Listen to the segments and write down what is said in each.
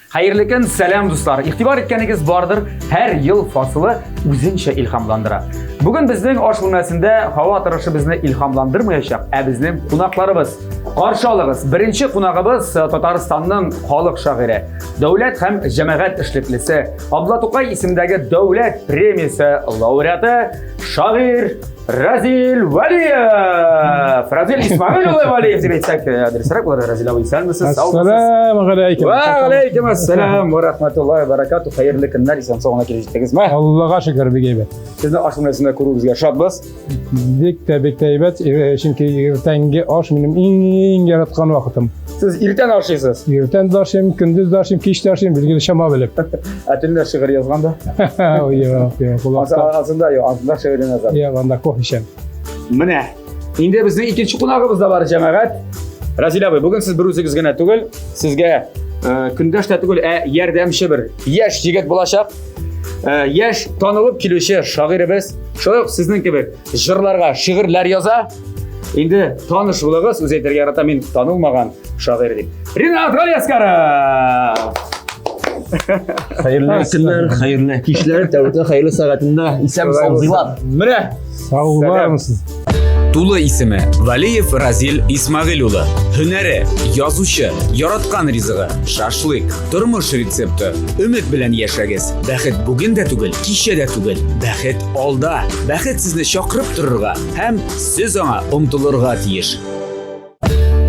Hayırlı gün, selam dostlar. İhtibar etkeniniz vardır. Her yıl fasılı o'zincha ilhamlandıra. Bugün bizning osh xonasida havo atirishi bizni ilhamlandırmayacak. Bizning qonaqlarimiz. Qarshi olamiz. Birinchi qonog'imiz Tataristonning xalq shoiri, davlat ham jamoat ishliklisi, Abdulla To'qay ismidagi davlat premiyasi laureati shoir Razil Valiyev. Razil İsmailova Valiyev deb aytsak adresroq bo'ladi. Razil aka, sanmisiz? Assalomu alaykum. Va alaykum assalom va rahmatullohi va barakatuh. Xayrli kunlar, eson sog'liqda kelishdingizmi? Allohga shukr, begaybat. Sizni osh xonasida ko'ruvimizga shodmiz. Begaybat, chunki ertangi osh mening eng yaratgan vaqtim. Siz ertan oshaysiz. Ertan doshim, kunduz doshim, kech doshim, belgilashama bilib. Atinda shi'r yozganda? Yo'q. Aslında yo'q, aslında shi'r yozadi. Yo'q, unda ko'hisham. Mana, endi bizning ikkinchi qonog'imiz da bor jamoat. Razil aka, bugun siz bir o'zingizgina tugul, sizga kundoshda tugul, yordamchi bir yosh yigit bo'lashaq. Yosh tanilib keluvchi shoirimiz, shuning sizning kabi jurlarga shi'rlar yoza. Endi tanish bo'lasiz, o'z aytlarga qarata men tanilmagan shoir deb. Rinat G'aliyaskarov. Hayırlı günler, hayırlı kişiler, tavırda hayırlı saatinde isem savcılar. Mana. Sağ olasınız. To'liq ismi Valiyev Razil Ismailova. Hunari, yozuvchi, yaratgan rizqi, shashlik, turmush retsepti. Umid bilan yashagiz. Baxit bugunda tugul, kechada tugul. Baxit olda. Baxit sizni chaqirib tururga ham siz ona umtilurga tiyish.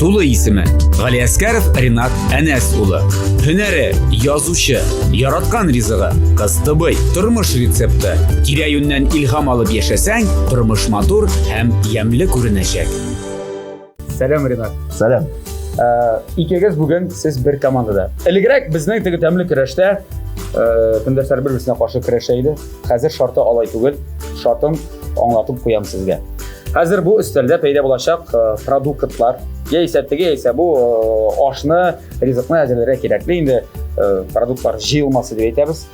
To'liq ismi G'aliyaskarov Rinat Anasuli. Hunari, yozuvchi, yaratgan rizqi, qasdibay, turmush retsepti. Kirayundan ilhom olib yashasang, turmush motor ham yamli ko'rinajak. Selam Rinat. Selam. İkiniz bugün siz bir komandada. Ilgirek bizning tegitamli kurashda kundoshlar bir-birisiga qarshi kurashaydi. Hozir shartni olay tugul, shartni anglatib qo'yam sizga. Hozir bu ustalda paydo bo'lashaq produktlar, esa bu oshni, rizqni ajralashga kerakli. Endi produktlar jiyilmasi deb aytamiz.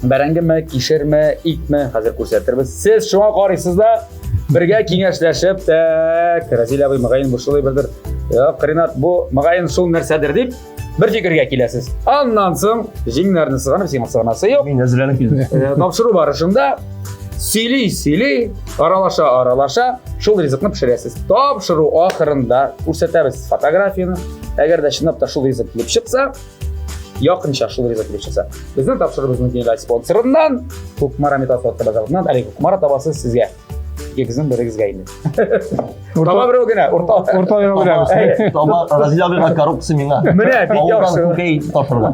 Barangimi, kishirmi, itmi hozir ko'rsatamiz. Siz shunga qaraysizlar, birga kengashlashib, Razil aka mag'ayin bu shulay birdir. Yo'q, Rinat bu mag'ayin shul narsadir deb bir fikrga kelasiz. Ondan so'ng jinglarni sig'anib, sig'anasi yo'q. Men hazırlanıp geldim. Topshiruv barishimda sili aralasha shul rizqni pishirasiz. Topshiruv oxirida ko'rsatamiz fotografiyani. Agarda shunday shul rizq kelib chiqsa, yoqincha shul rizq kelib chiqsa, bizning topshirig'imizning sponsoridan Ko'kmara Metasot bazaridan Ko'kmara tabasiz sizga. İkizin biringizga endi. Tamam birogina, O'rtaga bilamiz. Ama Razil abi karop kısmına. Mana bek yaxshi. Kukay taşırlar.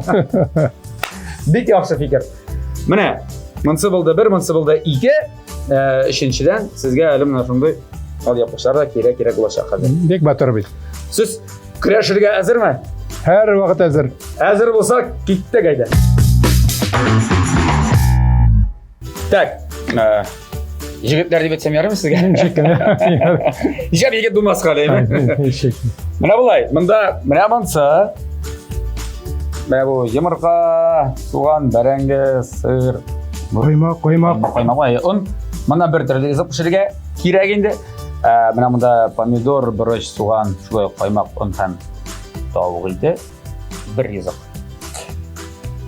Bek yaxshi fikr. Mana Mansibulda 1, Mansibulda 2 ishinchidan sizga ilm shunday al yapışlarda kerak bo'lashaq hozir. Bek batur bil. Siz kurashirga hazırmi? Her vaqt hazır. Hazır bo'lsak, ketdik ayda. Tak. Yigitlar deb aytsam yaramı sizga? Nechta yigit bo'lmas qalaymi? Mana bulay, mana bunsa. Mana bu yumurqa, so'g'on, barangi, sir, qo'ymoq, un. Mana bir turli rizq pishirga kerak endi. Mana bunda pomidor, buruch, so'g'on, shulay qo'ymoq, un ham tovuq edi. Bir rizq.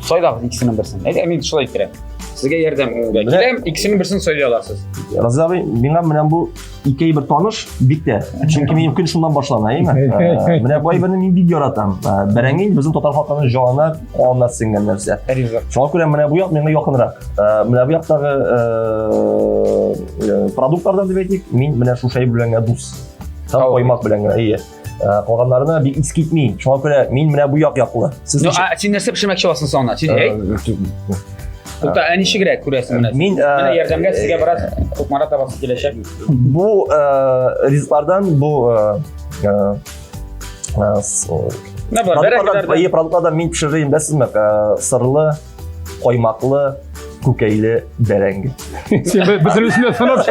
So'ydoq ikisini birsini. Men shulay aytiraman. Sizga yordam berdim. İkisini birisini söylüyor olasiz. Razil abi, men bu ikki bir tanış bitti. Çünkü mümkün şundan başlamayayım. Mene boy benim video yaratam. Berengin bizim total halkının jana anlatsın narsa. Şuna göre mene bu yak menga yakınrak. Mene bu yaktagi produktlardan dedik, men mene şu şey bilen dus. Tam koymak bilen iyi. Qolganlarini bir iskitmeyin. Şuna göre men mene bu yak yaklı. Siz narsa pishirmoqchi bo'lsin sonra. To'xta, anishi kerak ko'rasizmi? Men yordamga sizga biroz Ko'kmara tabasi kelishak. Bu rizqlardan bu ne var? Produktlardan men pishirayim deysizmi? Sirli коймаклы, күкәйле бәрәңге. Sen bitirisinde sanat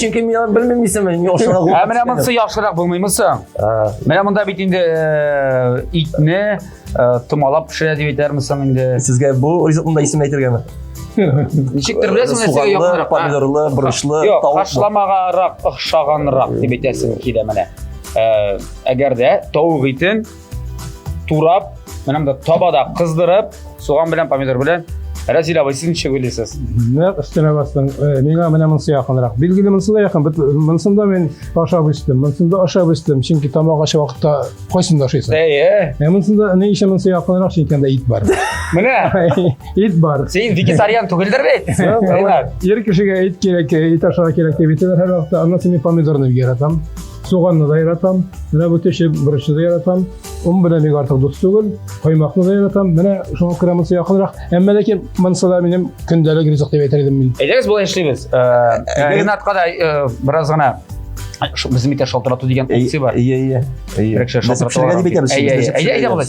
Чөнки мен белмим мен ошоға. Менә монысы яхшырак булмыймысың? Менә монда бит инде итне томалап пешерә дип әйтермесең инде. Сезгә бу ризыкны исем әйтергәме? Ничектер беләсең нәрсәгә яхшырак? Помидорлы, бурычлы, Юк, тавыклы. хашламагарак, охшаганрак дип әйтәсең килә менә. Әгәр дә тавык итен турап, менә монда табада кыздырып, суган белән помидор белән Разил абый, siz ничек уйлыйсыз? Ne üstüne bastın. Mena mena mınsı yakınırak. Bilgili mınsı da yakın. Mınsında ben aşağı içtim. Mınsında aşağı içtim. Çünkü tamak aşağı vakitte koysun da şeyse. Mınsında ne işe mınsı yakınırak çünkü de it var. Менә İt var. син vegetarian түгелдер бит. Yer kişiye it gerek, it aşağı gerek diye bitiler her vakit. Anlasın bir pomidorunu bir yaratam. Soğanını da yaratam. Mena bu teşe bırışı da yaratam. Bilen bir artık dost değil. Koymaklı da yaratam. Mena şunu kreması yakınırak. Ama lakin mınsı benim gündelik rizq diye bitirirdim ben. Әйдәгез болай эшлибез. Ринатка да бераз гына безнең итә шалтырату дигән опция бар. Ие. Бер кеше шалтырату. Әйдә болай.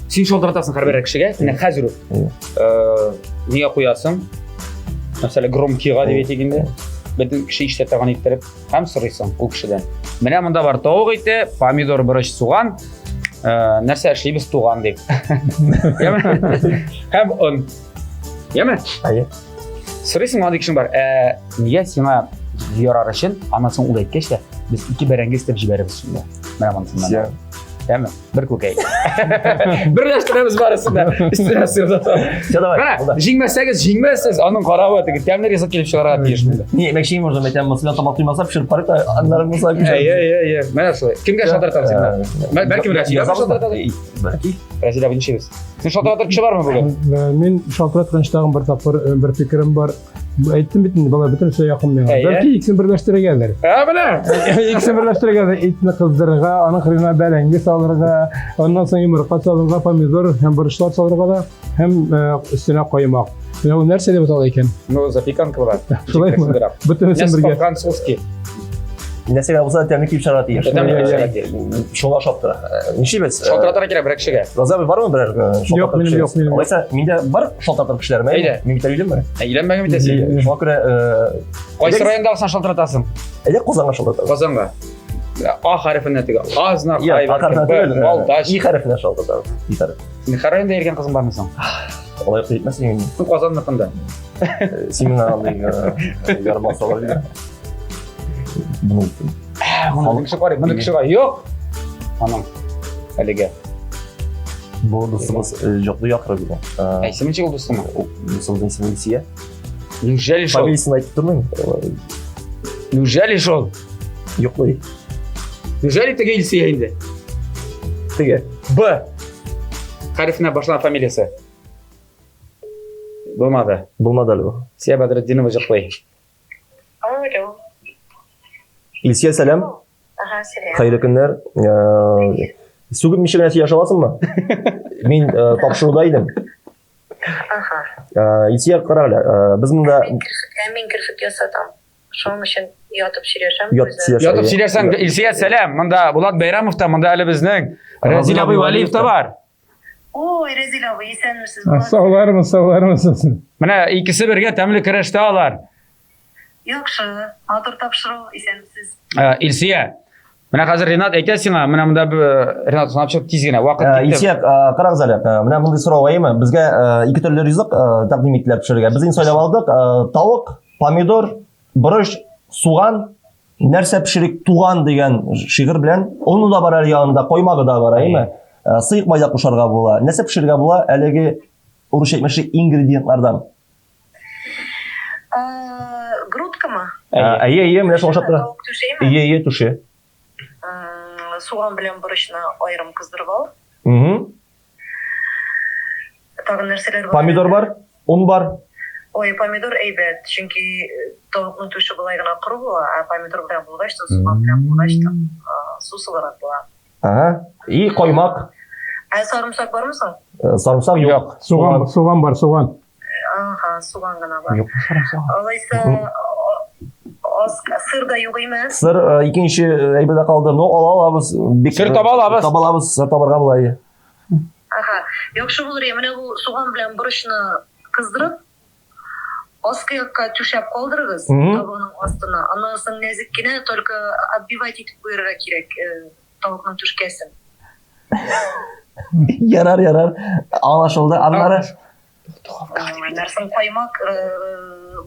Син шалтыратасың һәрбер кешегә. Менә хәзер нигә куясың? Мәсәлән, громкига дип әйтгәндә, бөтен кеше ишетә торган иттереп һәм сорыйсың ул кешедән. Менә монда бар тавык ите, помидор, борыч, суган. Нәрсә эшлибез туган дип. Һәм он. Яме? Сорыйсың аны кешең бар. Нигә сиңа ярар өчен анасын ул әйткәч тә без 2 бәрәңге истеп җибәрәбез шунда. Менә монысыннан. Яме? Бер күкәй. Берләштерәбез барысын да. Истирә сырда. Менә җиңмәсәгез, аның каравы теге тәмле ризык килеп чыгарга тиеш монда. Не, мәкши можно мәтәм мыслы тамак туймаса пешереп карыйк та аннары мыслы. Менә шулай. Кемгә шалтыратасың син? Бәлки Разил абый шалтыратасың. Бәлки. Разил абый ничегез? Син шалтыратыр кеше бармы бүген? Мен шалтыратқан штагым bir тапкыр bir fikrim var. Aytdım bitin, bana bütün şey yakın mı? Belki ikisini birleştiregeller. Менә. İkisini birleştiregeller. Etini kızdırıga, anın kırına belengi salırıga, ondan sonra yumurta salırıga, pomidor, hem barışlar salırıga da, hem üstüne koymak. Yani o nerse de batal iken. Ну, запеканка бар. Şulay mı? Bütün isim birge. Французский. Нәрсәгә булса тәмле кип чыгара тиеш. Шуңа шаптыра. Ничебез? Шалтыратырга кирәк бер кешегә. Раза бармы берәр? Yok, benim yok. Алайса, миндә бар шалтыратыр кешеләрме? Әйдә. Мин бит әйләнме? Әйләнмәгән бит син. Шуңа күрә Кайсы райондагысын шалтыратасың? элек Казанга шалтыратыр. Казанга. А хәрефенә теге. Азна Я, хайван. Малташ. И хәрефенә шалтыратыр. И хәреф. Син районда йөргән кызың бармы соң? Алай кыйтмас инде. Казанныкында. Син менә андый ярмасалар диде. Буны Моны кеше карый, моны кеше карый. Юк. Аның. Әлегә. бу дустыбыз жокду якыры диде. Әйсеме чыгыл дустым? Дустыбыздын исеме Илсия. Неужели шул? Фамилиясын айтып тормыйм. Неужели шул? Юк бой. Неужели теге Илсия инде? Теге. Б. Хәрефенә башланган фамилиясе. Булмады. Булмады әле бу. Сия Бадретдинова җыклый. Алло. Илсия, сәлам. Ага, сәлам. Хәйрле көннәр. Сугып мишегенә яшавасыңмы? Мин тапшыруда идем. Ага. Илсия, кара әле. Без монда Мин кирфик ясатам. Шуның өчен ятып сөйләшәм. Ятып сөйләсәң, Илсия, сәлам. Монда Булат Бәйрәмов та, монда әле безнең Разил абый Валиев та бар. Ой, Разил абый, исәнмесез? Sağlarımız. Менә икесе бергә тәмле көрәштә алар. Яхшы. Атыр тапшыру, исәнмесез? Илсия. Менә хәзер Ринат әйтә сиңа, менә монда Ринат санап чык тиз генә вакыт китте. Илсия, карагыз әле. Менә мондый сорау әйме? Безгә 2 төрле ризык тәкъдим ителеп пешерергә. Без инде сайлап алдык. Тавык, помидор, борыч, суган, нәрсә пешерик туган дигән шигырь белән. Оны да бар әле янында, коймагы да бар, әйме? Сыйык майда кушарга була. Нәрсә пешерергә була? Әлеге урыс әйтмәчә ингредиентлардан. Грудкамы? Әйе, менә шуңа шаптыра. Тавык түшәйме? Әйе, түше. Суган белән борычны аерым кыздырып ал. Тагын нәрсәләр бар? Помидор бар, un бар. Ой, помидор әйбәт, чөнки тавыкның түше булай гына коры була, а помидор белән булгач та, суган белән булгач та, сусылырак була. Ага. И коймак. Сарымсак бармы соң? Sarımsak yok. Soğan var, soğan. Ага, суган гына бар. Yok sarımsak. Алайса, сыр да юк эме? Сыр икенче әйбәттә калды. Ну, алабыз. Сыр таба алабыз. Таба алабыз, сыр табарга була. Ага, Яхшы булыр, менә бу суган белән борычны кыздырып, аскы якка түшәп калдырыгыз, табының астына. Аннан соң нәзик кенә только отбивать итеп куярга кирәк тавыкның түшкәсен. Yarar. Anlaşıldı. Anları. Нәрсен каймак,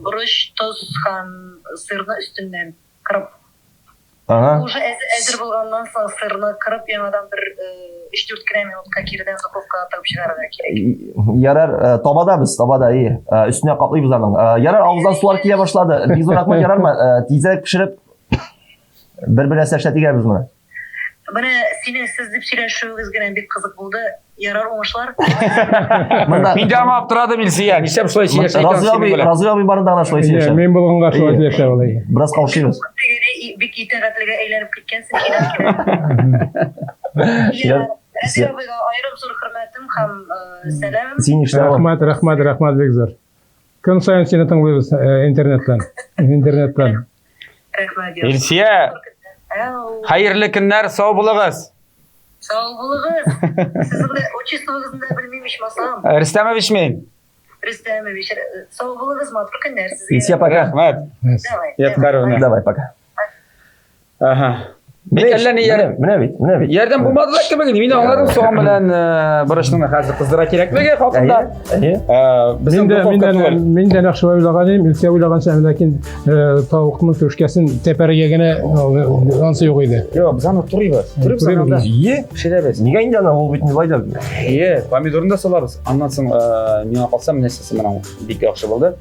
борыч, тоз һәм сырны өстеннән кырып. Уже әзер булганнан соң сырны кырып, яңадан бер 3-4 кенә минутка кирдән духовкага тыгып чыгарырга кирәк. Yarar. Tabada iyi. Üstüne kaplıyız onun. Yarar ağızdan sular kile başladı. Biz orakma yarar mı? Tizerek pişirip bir-birine serşetiger biz bunu. Менә синең сез дип сөйләшүегез генә бик кызык булды. Ярар уңышлар. Мин дә ама аптырадым Илсия. Нишләп шулай сөйләшә икән? Razı abi barında anlaşmayı söyleyeceğim. Мен булганга шулай дип шавалай. Biraz kavuşuyoruz. Дигәне бик итәгатьлегә әйләнеп киткәнсең кинәт. Разил абыйга аерым зур хөрмәтем һәм сәлам. Senin işler var. Рахмат бик зур. Көн сайын сине тыңлыйбыз интернеттан. Рәхмәт. Илсия, хәерле көннәр, сау булыгыз. Сау булыгыз. Сезне отчествогызны да белмим ичмасам. Рөстәмович мин. Рөстәмович, сау булыгыз, матур көннәр сезгә. İlsiye пока. Рәхмәт. Давай. Яткарына. Давай пока. Аха. Бик әллә ни ярдәм. Менә бит. Ярдәм булмады да кебек. Мин аңладым суган белән борычның хәзер кыздыра кирәклеге хакында. Мин дә нәкъ шулай уйлаган идем, Илсия уйлаган сәм, ләкин тавыкның түшкәсен тәпәргә генә ансы юк иде. Юк, без аны турыйбыз. Турыйбыз анда. İyi. Пешерәбез. Niye ince ana ol bitini bayda? Помидорны да салабыз. Аннан соң миңа калсам нәрсәсе менә бик яхшы булды.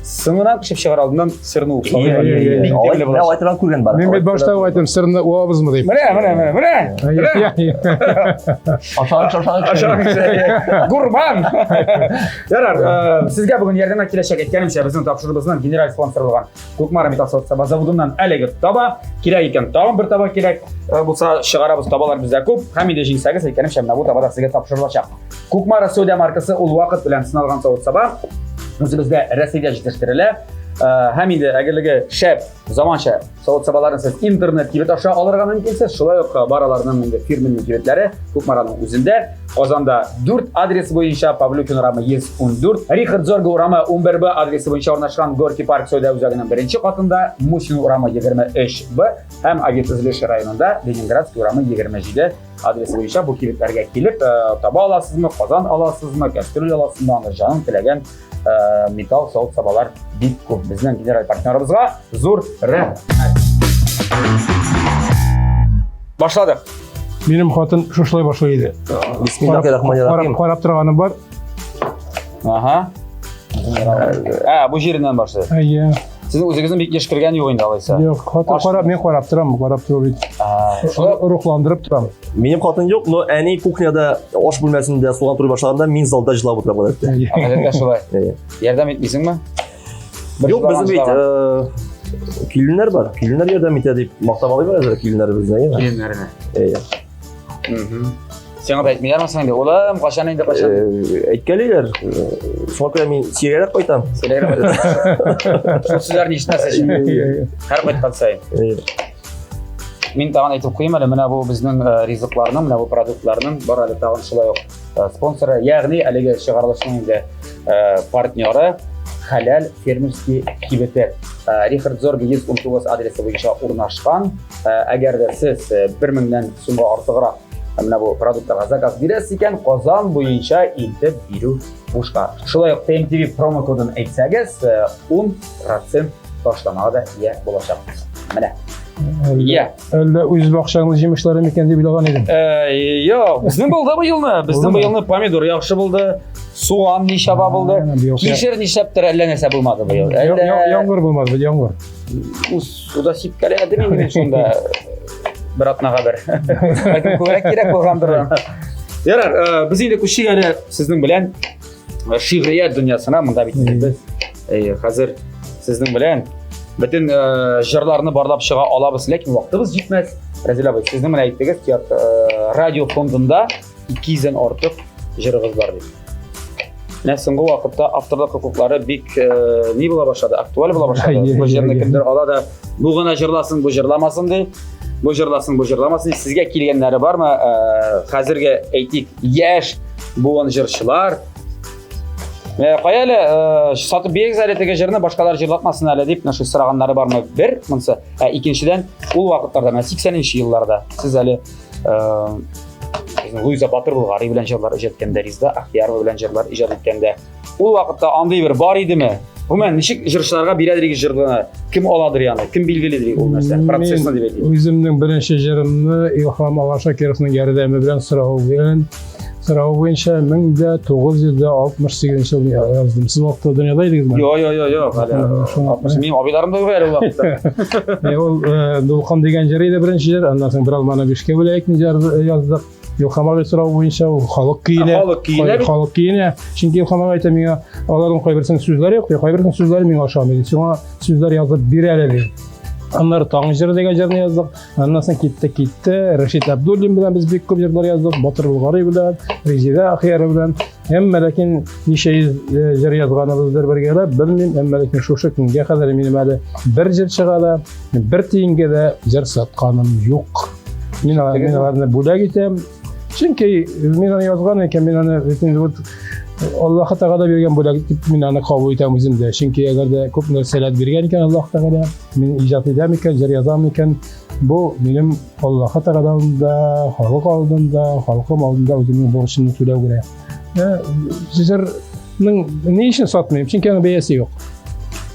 Сыңынан пешеп чыгар алдыннан сырны упсалый. Алайтыран күргән бар. Мен бит башта әйтәм, сырны уабызмы дип. Менә. Aşağı. Гурман. Ярар, сезгә бүген ярдәмгә киләчәк әйткәнемчә, безнең тапшырыбызның генераль спонсоры булган Кукмара металл саба заводыннан әлеге таба кирәк икән. Тагын бер таба кирәк. Булса чыгарабыз, табалар бездә күп. Һәм инде җиңсәгез әйткәнемчә, менә бу табада сезгә тапшырылачак. Кукмара Сода маркасы ул вакыт белән сыналган савыт саба. Үзебездә Россиядә җитештерелә. Һәм инде әгерлеге шәп, заманча савыт сабаларын сез интернет кибет аша алырга мөмкинсез. Шулай ук бараларның инде фирменный кибетләре Кукмараның үзендә. Казанда 4 адрес буенча Павлюкин урамы 114, Рихард Зорга урамы 11Б адресы буенча урнашкан Горький парк Сода үзәгенең 1-нче катында, Мусин урамы 23Б һәм Агитозлеш районында Ленинградский урамы 27 адресы буенча бу кибетләргә килеп таба аласызмы, казан аласызмы, кастрюль аласызмы, аны җаның теләгән металл савыт сабалар бик күп. Безнең генераль партнерыбызга зур рәхмәт. Башладык. Минем хатын шушлай башлый иде. Bismillahirrahmanirrahim. Карап торганым бар. Аха. Бу җиреннән башлады. Әйе. Сезнең үзегезнең бик яшь кергән юк инде алайса. Юк, хатын карап, мен карап торам, карап тору бит. Рухландырып торам. Benim xатын yok, но әни кухняда аш бүлмәсендә суган турый башлаганда мин залда җырлап утырам гадәттә. Гадәттә шулай. Ярдәм итмисеңме? Yok bizim bit kilinler var. Kilinler yardım итә дип мактамалый бар әзер kilinlerебезне, яме. Киленнәренә. Сиңа да әйтмиләрме соң инде? Улым, кашан инде кашан? Әйткәлиләр. Шуңа күрә мин сирәгә кайтам. Шул сүзләрне ишетмәсә өчен һәр кайткан сайын. Мин тагын әйтеп куйым әле, менә бу безнең ризыкларның, менә бу продуктларның бар әле тагын шулай ук спонсоры, ягъни әлеге чыгарылышның инде партнеры Халал фермерский кибете. Рихард Зорга 119 адресы буенча урнашкан. Әгәр дә сез 1000 сумга артыграк менә бу продуктларга заказ бирәсез икән, Казан буенча илтеп бирү бушка. Шулай ук TMTV промокодын әйтсәгез, 10% ташланага да ия булачаксыз. Менә. Әллә үз бакчаңның җимешләре микән дип уйлаган идем. Юк, безнең булды бу елны. Безнең бу елны помидор яхшы булды. Суган нишаба булды. Кишер нишаптыр, әллә нәрсә булмады бу ел. Яңгыр булмады, яңгыр. Суда сипкәләде минем шунда. Бер атнага бер. Бәлкем күбрәк кирәк булгандыр. Ярар, без инде күчик әле сезнең белән шигърият дөньясына монда бит без хәзер сезнең белән бөтен җырларны барлап чыга алабыз, ләкин вакытыбыз җитмәс. Разил абый, сезнең менә әйттегез, радио фондында 200-дән артык җырыгыз бар дип. Менә соңгы вакытта авторлык хокуклары бик ни була башлады, актуаль була башлады. Бу җырны кемдер ала да бу гына җырласын, бу җырламасын ди. Бу җырламасын. Сезгә килгәннәре бармы? Хәзергә әйтик, яшь буын жырчылар. Кая эле сатып бейек залетеге жерне башкалар жырлатмасын әле дип нашы сұрағандары бармы? Бер, мынсы. Икенчеден, ул вакыттарда, 80-нче елларда сез әле Луиза Батыр Булгари белән җырлар иҗат иткәндә, Ризда Ахтиярова белән җырлар иҗат иткәндә, ул вакытта андый бер бар идеме? Гомумән, ничек җырчыларга бирәдер җырларны? Кем аладыр яны? Кем билгеледер ул нәрсәне? Процессны дип әйтик. Үземнең беренче җырымны Илһам Алашакировның ярдәме белән сорау буенча 1968 елда яздым. Сез вакытта дөньяда идегезме? Юк. Минем абыйларым да юк әле ул вакытта. Ул Дулкан дигән җыры иде беренче җыр. Аннан соң бер алманы 5-кә бүләкне яздык. Илһам ага сорау буенча ул халык киенә. Чөнки Илһам ага әйтә миңа, аларның кайберсенең сүзләре юк, кайберсенең сүзләре миңа ошамый. Сиңа сүзләр язып бир әле ди. Аннары Таң җыры дигән җырны яздык. Аннан соң китте. Рәшит Абдуллин белән без бик күп җырлар яздык. Батыр Булгари белән, Резида Ахиярова белән. Әмма ләкин ничә җыр язганыбыздыр бергә белмим. Әмма ләкин шушы көнгә кадәр минем әле бер җыр чыга да, бер тиенгә дә җыр сатканым юк. Мин аларны бүләк итәм. Чөнки мин аны язган икән, мин аны Аллаһ Тәгалә биргән бүләк дип мин аны кабул итәм үземдә. Чөнки әгәр дә күп нәрсәләр биргән икән Аллаһ Тәгалә, мин иҗат итәм икән, җыр язам икән, бу минем Аллаһ Тәгалә алдында, халык алдында, халкым алдында үземнең бурычымны түләү кирәк. Җырның ни өчен сатмыйм? Чөнки аның бәясе юк.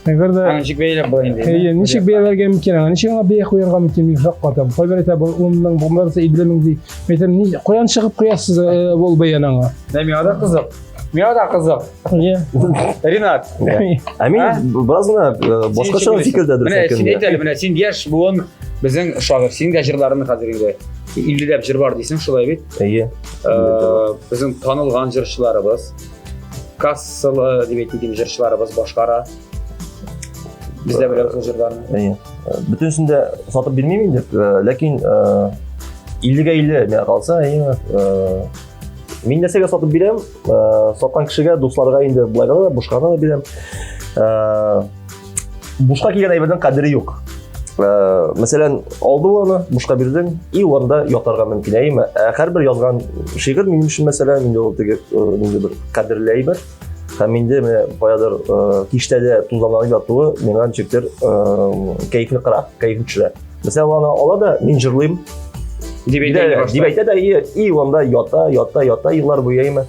Әгәр дә Ничек бәяләп була инде? ничек бәяләргә мөмкин? Ничек аңа бәя куярга мөмкин? Мин хак катам. Кайбер әйтә, бу 10 булмаса 50 мең ди. Әйтәм, ни каян чыгып куясыз ул бәянаңа? Миңа да кызык. Ринат. Мин бераз гына башкача фикердәдер. Менә син әйтәле, менә син яшь буын безнең шагыйрь, син дә җырларны хәзер инде 50 җыр бар дисең, шулай бит? Безнең танылган җырчыларыбыз, кассалы дип әйтелгән җырчыларыбыз башкара. Бездә беләбез ул җырларны. Бөтенсендә сатып бирмим инде, ләкин 50-гә 50 миңа калса, мин нәрсәгә сатып бирәм, саткан кешегә, дусларга инде булайга да, бушка да бирәм. Бушка килгән әйбернең кадере юк. Мәсәлән, алды аны, бушка бирдең, и урында ятарга мөмкин. Һәрбер язган шигырь минем өчен мәсәлән, инде ул теге бер кадерле әйбер. Һәм инде баядыр киштәдә тузанланып ятуы миңа ничектер кайфны кыра, кайфны төшерә. Мәсәлән, аны ала да мин җырлыйм. Дип әйтә дә, и анда ята, еллар буе.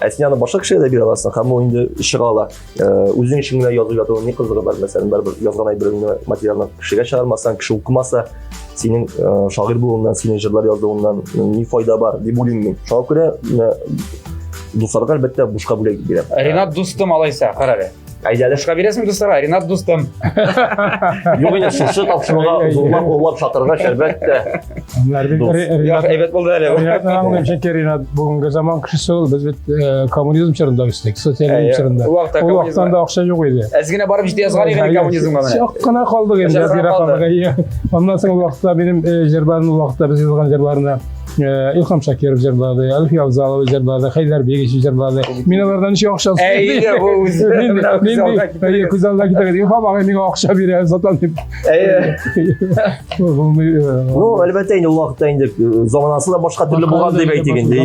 Син аны башка кешегә дә бирә аласың, һәм ул инде чыга ала. Үзең өчен генә язып ятуы ни кызыгы бар, мәсәлән, бер язган әйберне материалны кешегә чыгармасаң, кеше укымаса, синең шагыйрь булуыңнан, синең җырлар язуыңнан ни файда бар дип уйлыйм мин. Шуңа күрә дусларга әлбәттә бушка бүләк бирәм. Ринат дустым алайса, кара әле. Әйдәле Бушка бирәсең дусларга, Ринат дустым. Юк инде шушы тапшыруга зурлап шатырга әлбәттә. Әйбәт булды әле. Ринат бүгенге заман кешесе ул, без бит коммунизм чорында үстек, социализм чорында. Ул вакытта акча юк иде. Әзгенә барып җитә язган иде коммунизмга менә. Чак кына калдык инде җырларга. Аннан соң ул вакытта минем җырларны, ул вакытта без язган җырларны İlham Şakirov җырлады, Әлфия Абзалова җырлады, Хәйдәр Бегич җырлады. Мин алардан ничә акча алдым? Әйе, бу үзе. Мин күз алдына китә. Илһам ага миңа акча бирә, сатам дип. Әйе. Ну, әлбәттә инде ул вакытта инде заманасы да башка төрле булган дип әйтик инде.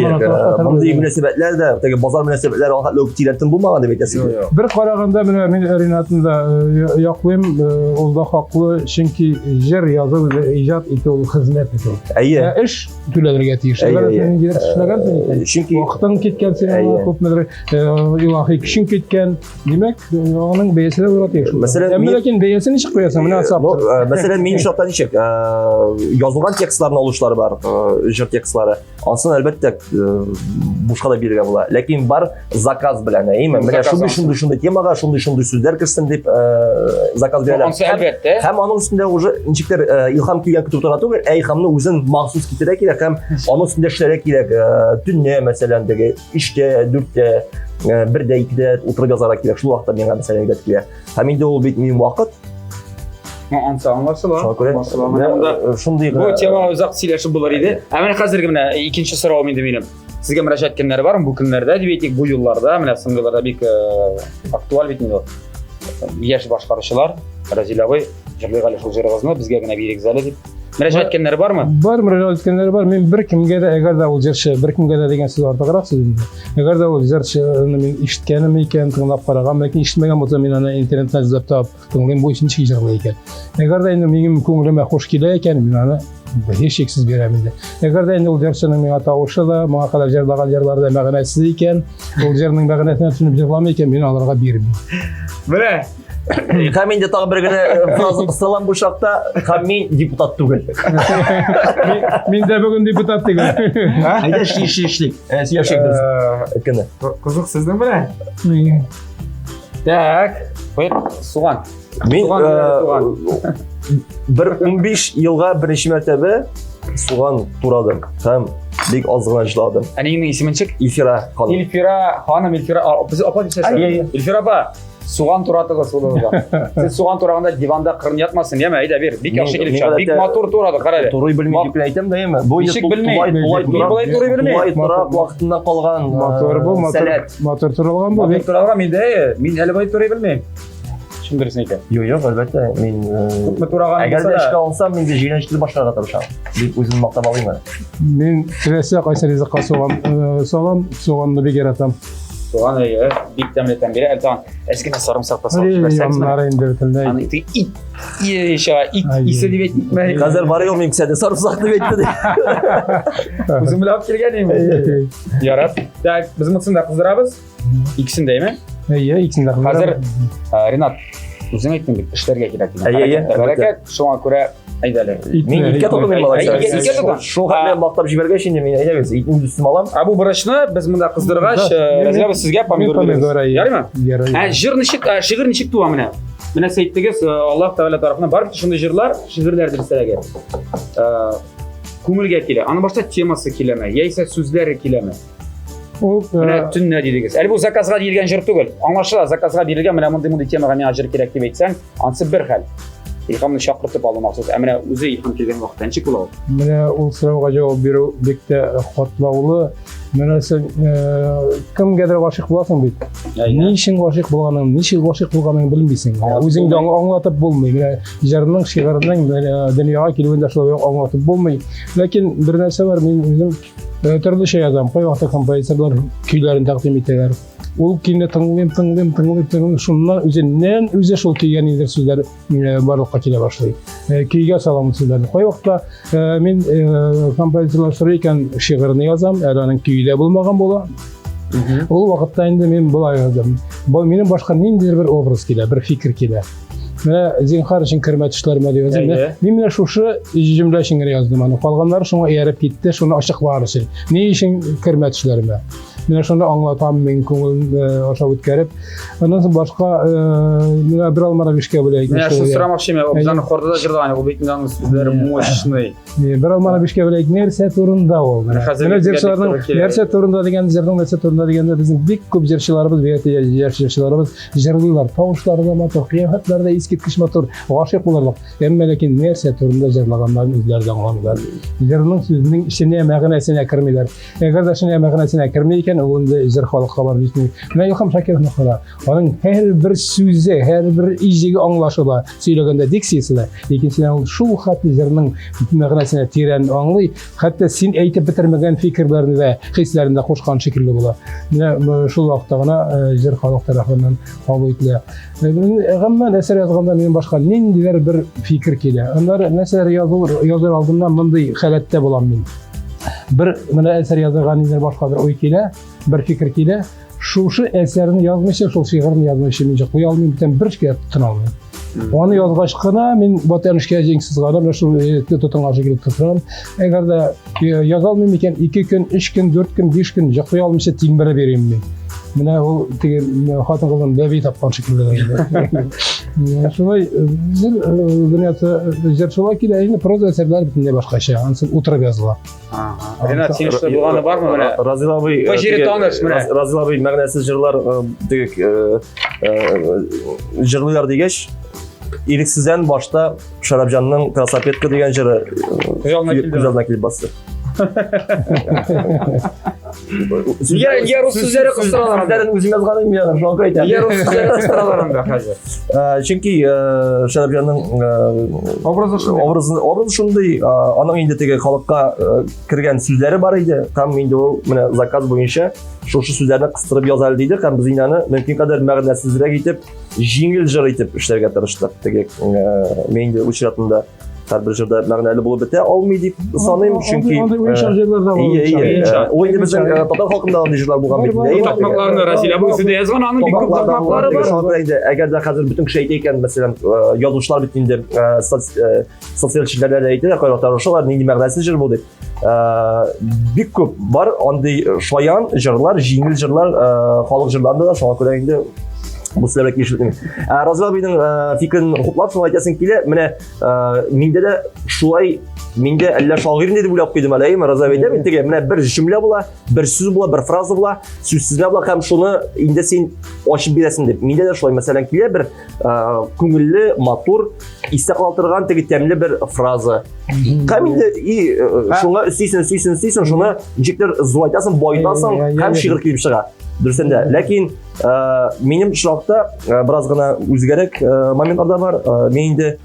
Мондый мөнәсәбәтләр дә, теге базар мөнәсәбәтләре хәтле тирәнтен булмаган дип әйтәсез. Бер караганда менә мин Ринатны да яклыйм, ул да хаклы, чөнки җыр язу, иҗат итү ул хезмәт итү. Әйе. Эш түләргә тиеш. Чөнки вакытың киткән, син күпмедер илаһи көчең киткән, димәк, аның бәясе дә булырга тиеш. Әмма ләкин бәясен ничек куясың? Менә сап. Мәсәлән, мин шатта ничек язылган текстларны алышлары бар, җыр текстлары. Ансын әлбәттә бушка да бирергә була. Ләкин бар заказ белән, менә шундый темага, шундый сүзләр керсен дип заказ бирәләр. Әлбәттә. Һәм аның үстендә уже ничектер илһам килгән көтү тора түгел, илһамны үзен махсус китерә кирәк һәм аның үстендә эшләргә кирәк. Төнне мәсәлән теге 3тә, 4тә, 1дә, 2дә утырып язарга кирәк. Шул вакытта миңа мәсәлән әйбәт килә. Һәм инде ул бит минем вакыт. Аңлашыла. Шундый бу тема узак сөйләшеп булыр иде. Ә менә хәзерге менә икенче сорауым инде минем. Сезгә мөрәҗәгать иткәннәр бармы бу көннәрдә дип әйтик, бу елларда, менә соңгыларда бик актуаль бит инде. Яшь башкаручылар, Разил абый, җырлый әле шул җырыгызны безгә генә бирегез әле дип. Müracaat edenleri var mı? Бар müracaat etkenleri var. Men bir kimge de eğer de ol jerşi, bir kimge de degan söz ortağırak sözümde. Eğer de ol jerşi men işitkenim eken, tınlap karagan, belki işitmegen bolsa men ana internetten izlep tap, tınlayım bu işin çiğjaglı eken. Eğer de endi menim koňuluma hoş kile eken, men ana hiç şeksiz beremizde. Eğer de endi ol jerşinin men atawışı da, maňa kadar jerlagan jerlerde mägenesiz eken, ol jerniň mägenesine düşünüp jerlamy eken, men alarga bermeyim. Bire. Hemen de tabi bir güne fazla kısalan bu şartta hemen deputat tugul. Men de bugün deputat degen. Hayda işlik. Siyaşık deriz. Etkende. Kızık sizden bire. Tak. Buyur, soğan. Men Soğan. bir 15 yılga birinci mertebe soğan turadım. Hem bek azgına jıladım. Annenin ismini çık. İlfira hanım. İlfira hanım, İlfira. Biz apa diyeceğiz. İlfira apa? Soğan turadı soğudu. Siz soğan turağında divanda kırın yatmasın değil mi? Hayda bir. Bir yakşı gelip çal. Bir motor turadı kararı. Toruyu bilmeyi aytım da yeme. Bu Nişik bilmeyi. Tulay toruyu bilmeyi. Tulay turak vaqtında qalgan. Motor bu, motor turalgan bu. Motor turağına min de. Min hele boy toruyu bilmeyi. Şimdi birisi neyken? Yok albatta men Tutma turağına. agar da ishga olsam men de jiylanishni boshqalarga tirisham. Deb o'zimni maqtab olayman. Men Türesiya Qaysar Rizqqa soğan, soğanını bir yaratam. Soğan iyi. Bir temletten biri. Eltan. Eskiden sarımsak da Hadi salmış. yanlara indirtildi. Hani it istedi ve itme. Hazır var yok yükselde sarımsaklı bekledi. Bizim bile hap gelgen mi? Yarat. Ya biz mutsun da kızdırabız. İkisini değil mi? İyi, ikisini de. Hazır Renat. Uzun ettin bir işlerge gerek. Bereket. Şu an göre aydalı. Men ikki to'qim men Ikki to'qim. Shu haqda maqtab jibergan şimdi men aytamiz. Itni üstüme alam. Bu bırışını biz bunda kızdırgaç. Razila biz sizge pomidor veririz. Yarayma? Yarayma. Şığır nişik tuva mene. Mene seyittigiz Allah Teala tarafından var ki şunda jırlar, şığırlardır sizlerge. Kumulge kile. Anı başta teması kileme. Yeyse sözler kileme. O Mene tün ne dediğiz. El bu zakazga dirilgen jır tugul. Anlaşıla zakazga dirilgen mene mundu temaga ne ajır kerek dep etsen, ansı bir hal. İlhamni şaqırtıp aldı maqsud. Emine o'zi ilham kelgan vaqtdan chiq bo'ladi. Mene o so'rovga javob beru bekte xotlauli. Mene sen kimgadir g'oshiq bo'lasan bu. Ne işin g'oshiq bo'lganingni, nechil g'oshiq bo'lganingni bilmaysan. O'zingni anglatib bo'lmaydi. Mene jarning, shi'rining dunyoga kelganda shular anglatib bo'lmaydi. Lekin bir narsa var, men o'zim turli şey yazam. Qo'y vaqtda kompozitorlar kuylarini taqdim etadilar. Ol kine tыңлайм. Şundan özünden öze şol kiygen iler sözler barlıqqa kele başlayıp. Kiyge salamın sözlerini. Qoy vaqtda men kompozitorlar sorayken şiirini yazam, eranın küyle bulmagan bola. Ol vaqtda endi men bulay yazam. Menin başka nindir bir obraz kele, bir fikir kele. Mene zinhar için kırmet işlerime diyor. Men şuşu cümle için yazdım. Kalganlar şuna eğerip gitti, şunu açıklar için. Ne için kırmet işlerime? Men şunda anlatam, men koňulyny aşağı ötkärip, ondan soň başga bir almara bişke bolýar. Men şu sıramakçym, bizden hordada jırdan, o bekinden sözleri moşny. Bir almara bişke bolýar. Nerse turunda ol. Men jerçilerden nerse turunda degen, jerden nerse turunda degende bizim bek köp jerçilerimiz, jerçilerimiz jırlylar, tawuşlarda motor, kıyafetlerde iskitkiş motor, gaşyk bolarlar. Emma lekin nerse turunda jırlaganlar özlerden anlamlar. Jerniň sözüniň içine mägnesine kirmeler. Eger de şuna mägnesine kirmeýken onda ijr halkka bar bitmiyor. Men Ilham Şakirov haqda. Onun her bir sözü, her bir ijigi anlaşıla, söýlegende diksiyasida. Lekin sen şu hatly ijrning mägnesine tiren anly, hatda sen aýtyp bitirmegen fikirlerini we hislerini koşkan şekilde bolar. Men şu wagtda gana ijr halk tarapyndan kabul edilir. Gamman eser yazganda men başka nindiler bir fikir kele. Onlar eser yazar aldığımdan bunday halatda bolam men. Bir mene eser yazgan iner başka bir oy kele, bir fikir kele. Şu eserini yazmışsa, şu şiirini yazmışsa men qo'ya almayım, biten bir şey tutuna almayım. Onu yazgaçkana men botanışka jengsiz galam, şu tutungaçı kelip tuturam. Eger de yazalmayım eken 2 gün, 3 gün, 4 gün, 5 gün qo'ya almışsa timbere bereyim men. Mene o hatın kılın bebeği tapkan şekilde. Şolay jir şolay ki de proza eserler bütünde başka şey. Ansın oturup yazılar. Renat sen işte bulğanı var mı mene? Razil abi. Razil abi mägnesiz jırlar degek jırlylar degeç. İliksizden başta Şarapjan'ın Krasapetka degen jırı güzelden kelip bastı. Niye rus sözleri kıstıralar? Sözlerin özüm yazganım ya. Şu an kayıt. Niye rus sözleri kıstıralar anda hacı? Çünkü Şarapcan'ın obrazı şunday, anın indeteki halkka kirgen sözleri var idi. Tam indi o zakaz boyunca şu sözlerini kıstırıp yazar deydi. Hem biz inanı mümkün kadar məğnəsizlere gitip, jingil jır etip işlerge tarıştık. Men de uçuratında her bir jırda məğnəli bulup bite almaydı sanayım çünkü Oyun şarjörler de var. o indi bizim Tatar halkında anlayıcılar bulgan bitinde. Takmaklarını Rasil bu sizde yazgan anın bir köp takmakları var. Eğer de hazır bütün şeydeyken mesela yazılışlar bittiğinde sosyal çizgilerle eğitim koyuyorlar. Neydi məğnəsiz jır bu deyip. Bir köp var. Andy şoyan jırlar, jingil jırlar, halk jırlarında da şu an kadar indi bu sizlerle geçirdim. Razil abinin fikrini hutlap sonra aytasın ki mene minde de şulay minde eller şagirin dedi bu laf koydum alayım Razil abide bittige mene bir cümle bula, bir söz bula, bir fraza bula, sözsüzle bula hem şunu inde sen açıp bilesin deyip. Minde de şulay mesela ki bir köngüllü, matur, istiqlaltırgan tegi temli bir fraza. Hem inde iyi şuna üsteysin şuna incikler zulaytasın, boyutasın hem şiir gibi çıkar. Dürüstün de. Lakin benim şirafta biraz gana üzgerek momentlarda var. Men de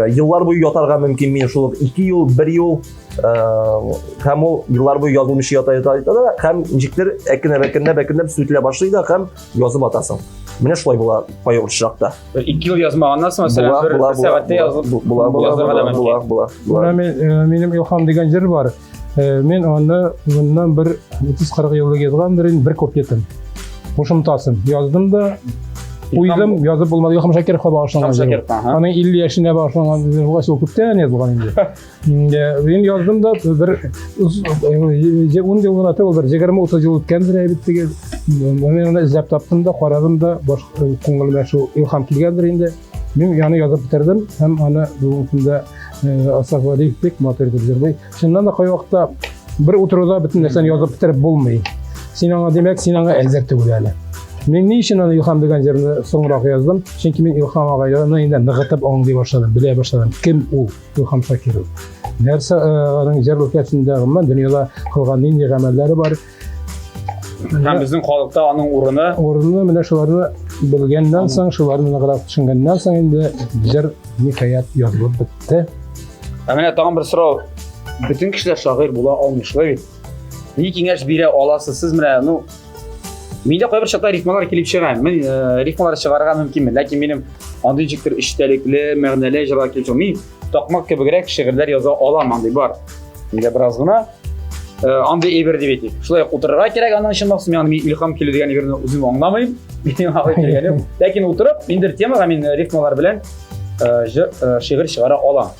yıllar boyu yatarga mümkün men şol 2 yıl, 1 yıl hem o yıllar boyu yazılmış yata da hem incikler ekine sütüle başlaydı hem yazıp atasın. Mene şolay bula payı şirafta. 2 yıl yazmağından sonra mesela bir saatte yazıp Benim ilham degan jir var. Men onu bundan bir 30-40 yıllık yazgandır, bir kopyatim. Qo'shimtasın yazdım da uydim, yazıp olmadı. Ilham Shakirovga bag'ishlangan. Onun 50 yaşına bag'ishlangan bu ko'pdan yozilgan endi. Men yazdım da bir 10 yildan o'tib bir 20-30 yil o'tgandir bittiga. Men uni izlab topdim da, qaradim da ko'nglimga shu ilham kelgandir endi. Men yani yazıp bitirdim. Hem ana bu kunda Asaf Valiyevdek motor tujurmay. Shundan da qo'y vaqtda bir o'tiruvda bütün narsani yozib bitirib bo'lmaydi. Sen demek sen ezer tugulali. Men ne için onu ilham degan yerini so'ngroq yozdim? Chunki men ilham og'ayni endi nig'itib anglay boshladim, bilay boshladim. Kim u? Ilham Shakirov. Narsa uning jarlikasida man dunyoda qilgan neydi amallari bor. Hem bizim xalqda onun o'rni mana shularni bilgandan so'ng, shularni naqlab tushungandan so'ng endi jar nihoyat yozilib bitdi. Hemen tamam bir sıra bütün kişiler şair bula almışlar. Niye kengaş bire alasız siz mene no mende qo'yib şata ritmalar kelib chiqgan. Men ritmalar chiqargan mumkinmi, lekin menim andayjikdir ishtalikli, ma'nali ijro kelib chiqmi. Taqmoq kebigrak she'rlar yoza olaman deb bor. Menga birozgina anday eber deb aytdik. Shulay o'tirishga kerak, andan shundoq men ilhom keladigan yerini o'zim anglamayman. Mening aqlim kelgani. Lekin o'tirib, mendir temaga men ritmalar bilan she'r chiqara olaman.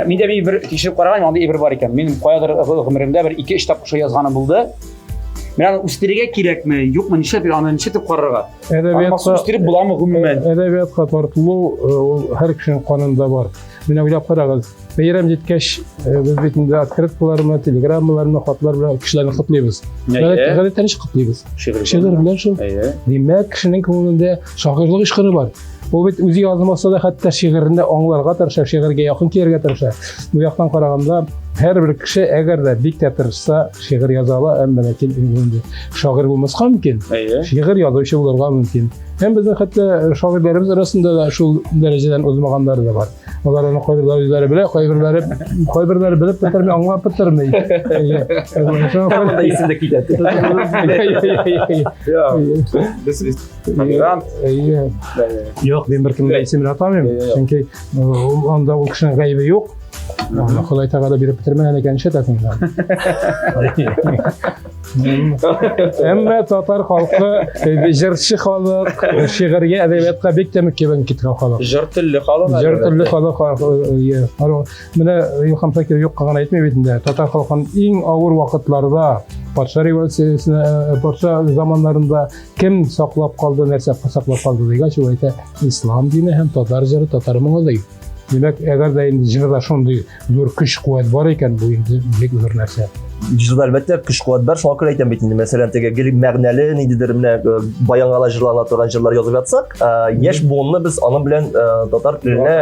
Mende bir tekshirib qaragan, anday eber bor ekan. Mening qoyadir umrimda bir 2 kitap o'sha yozganim bo'ldi. Men üstüge kerakmi, yo'qmi, nishab nishab qararga. Edebiyatga üstüge bulamı umuman. Edebiyatga tortuluv har kishining qonunida bor. Men o'ylab qarag'iz. Bayram yetkach biz betinde открыткаларны, telegrammalarni, xatlar bilan kishilarni qutlaymiz. G'alati tanish qutlaymiz. She'r bilan shu. Demak, kishining ko'nglida shoirlik ishqiri bor. Bu bit o'zi yozmasa da hatto she'rni anglarga tirishar, she'rga yaqin kelishga tirishar. Bu yoqdan qaraganda her bir kishi agarda diktatorsa she'r yoza ola, ammo lekin endi shoir bo'lmasa ham mumkin. She'r yozuvchi bo'larga mumkin. Hem bizning hatto shoirlarimiz orasida da shu darajadan o'zmaganlar da bor. Ular uni qo'ydirlari bilan, qo'ydirlari bilib bitirmay, anglab bitirmay. Tamam da isimde ketadi. Yo'q, men bir kimga ismini aytmayman. Chunki onda u kishining g'aybi yo'q. Xudoy taolo berib bitirmagan ekan ishlatasinglar. Ammo Tatar xalqi jirchi xalq, she'rga, adabiyotga bekda mukabban ketgan xalq. Jirtilli xalq. Jirtilli xalq. Mana Ilhom Shakirov yo'q qilgan aytmaydi. Tatar xalqining eng og'ir vaqtlarida Podsho revolyutsiyasini, podsho zamonlarında kim saqlab qoldi, narsa saqlab qoldi degan shu ayta islom dini ham Tatar jiri, Tatar mo'ng'illik. Demek eğer de şimdi jirda shunday zo'r kuch quvvat bor ekan, bu endi zo'r narsa. Җырлар әлбәттә көч-куәт бар, шуңа күрә әйтәм бит инде. Мәсәлән, теге гел мәгънәле ниндидер менә баянгала җырлана торган җырлар язып ятсак, яшь буынны без аның белән татар теленә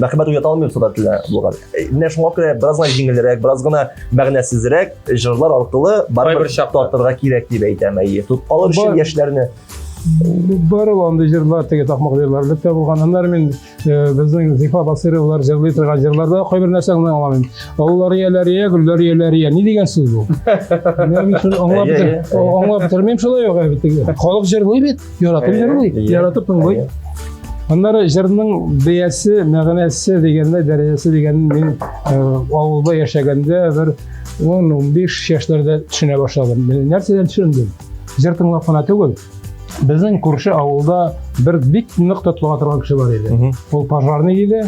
мәхәббәт уята алмыйбыз татар теленә булган. Менә шуңа күрә бераз гына җиңелрәк, бераз гына мәгънәсезрәк җырлар аркылы барыбер татарга кирәк дип әйтәм. Тотып алыр өчен яшьләрне Бар ул җырлар теге такмак җырлар бетә булган. Аннары мин безнең Зифа Басыровлар җырлый торган җырларда кайбер нәрсәне аңламыйм. Аллар яләрия, гүлләр яләрия. Ни дигән сүз бу? Мин шуны аңлап бетермим шулай юк бит. Халык җырлый бит, яратып җырлый, яратып тыңлый. Аннары җырның бәясе, мәгънәсе дигәндә, дәрәҗәсе дигәнне мин авылда яшәгәндә бер 10-15 яшьләрдә төшенә башладым. Нәрсәдән төшендем? Җыр тыңлап кына түгел. Безнең күрше авылда бер бик нык тотыла торган кеше бар иде. Ул пожарный иде.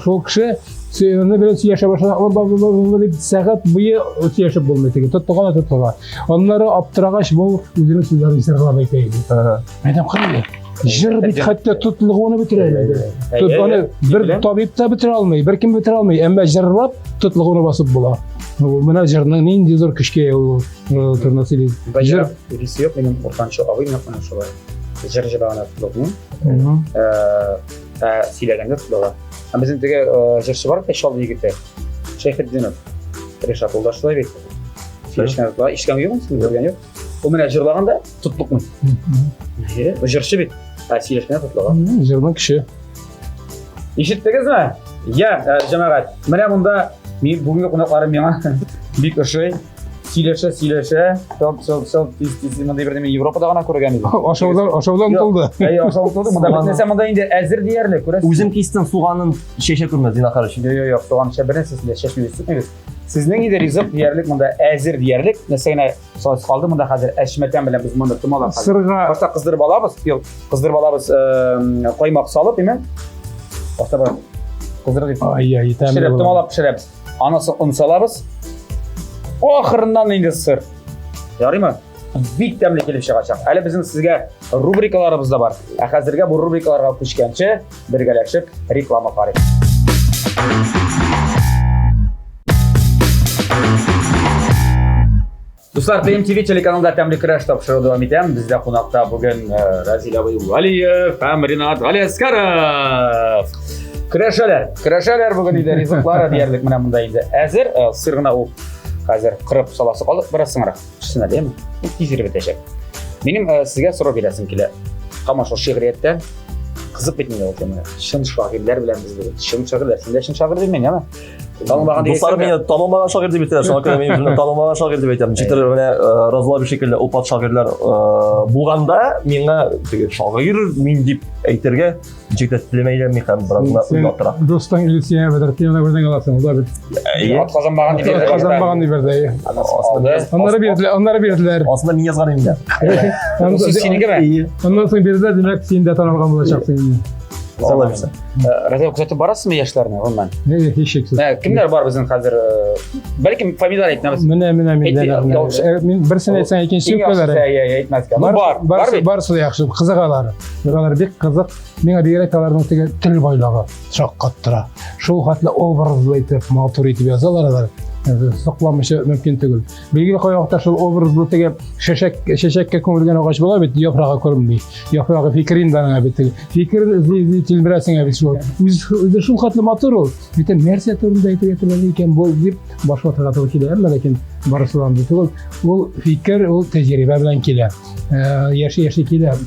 Шул кеше сөйне белән сөйләшә башлады. Дип сәгать буе сөйләшеп булмый теге. Тотыган. Аннары аптырагач бу үзенең сүзләрен сырлап әйтә иде. Мәдәм кырый. Җыр бит хәтта тотлыгыны бетерә иде. Аны бер табиб та бетерә алмый, бер кем бетерә алмый, әмма җырлап тотлыгыны басып була. Менә җырның нинди зур көчкә ул турнасы иде. Җыр рисият минем уртанчы абый менә шулай. Җыр җырлана тотлыгын. Сөйләгәндә тотлыга. Безнең теге җырчы бар да шал егете. Шәйхетдинов. Решат ул да шулай бит. Сөйләшкәндә ишкән юк, сөйләгән юк. Ул менә җырлаганда тотлыкмы. Җырчы бит. Сөйләшкәндә тотлыга. Җырның кеше. Ишеттегезме? Я, җәмәгать. Менә монда Мен бүгінгі қонақтарым меңа бик ошый. Сөйләшә. Тиз мындай бердә мен Европада гына күргән идем. Ашаудан тулды. Ашаудан тулды. Монда бетмәсә монда инде әзер диярлек, күрәсез. Үзем кистем суганын шешә күрмәс Зинахар өчен. Юк, суган шә бернәрсәсендә шәшмәй үстүкмәбез. Сезнең инде ризык диярлек монда әзер диярлек. Нәрсәгә саз калды монда хәзер әшмәтән белән без монда томалап. Сырга башта кыздырып алабыз. Юк, кыздырып алабыз каймак салып, әйме? Башта бар. Кыздырып дип. Ай, тәмле. Томалап пешерәбез. Анасы un салабыз. Ахырыннан инде сыр. Ярыймы? Бик тәмле килеп чыгачак. Әле безнең сезгә рубрикаларыбыз да бар. Хәзергә бу рубрикаларга күчкәнче бергәләшеп реклама карыйк. Дуслар, ТМТV телеканалда тәмле көрәш тапшыру дәвам итәм. Бездә кунакта бүген Разил абый Валиев һәм Ринат Галиаскаров. Көрәшәләр бүген инде ризыклары диярлек менә монда инде. Әзер сыр гына ул хәзер кырып саласы калды, бераз соңрак. Шуны дәме? Тизрәк бетәчәк. Минем сезгә сорау бирәсем килә. Камашу шигърияттә кызык бит менә ул тема. Шын шагыйрьләр белән без бүген. Шын шагыйрьләр, син дә шын шагыйрь димен, яме? Танылмаган дигән. Дуслар мине танылмаган шагыйрь дип әйтәләр. Шуңа күрә мин үземне танылмаган шагыйрь дип әйтәм. Ничектер менә Разлар шикелле опат шагыйрьләр булганда миңа теге шагыйрь мин дип әйтергә ничектер телемәйләр михәм бераз уятыра. Достың Илсия Бәдретдинова бердән аласың, ул да бит. Казанмаган дип әйтәләр. Казанмаган дип бердә. Аннары бирделәр. Аслында мин язган инде. Синенгеме? Аннан соң бирделәр, димәк, син дә танылган булачаксың инде. Алла бирсә. Разил күзәтеп барасызмы яшьләрне, гомумән? Һич шиксез. Кемнәр бар безнең хәзер? Бәлки фамилиялар әйтмәбез. Менә мин берсен әйтсәң, икенче юклар. Әйтмәскә. Барсы яхшы, кызыгалар. Алар бик кызык. Миңа бигрәк аларның теге тел байлыгы шаккат тора. Шул хәтле образлы итеп, матур итеп язалар алар. Сакламышы мөмкин түгел. Билгеле кайвакта шул образлы теге шәшәккә күмелгән агач була бит, яфрагы күренми. Яфрагы фикерин дана бит. Фикерин изли тилберәсең бит шул. Үзе шул хәтле матур ул. Бит нәрсә турында әйтергә икән бу дип башка тарата килә, ләкин барысыдан бит ул фикер, ул тәҗрибә белән килә. Яши килә.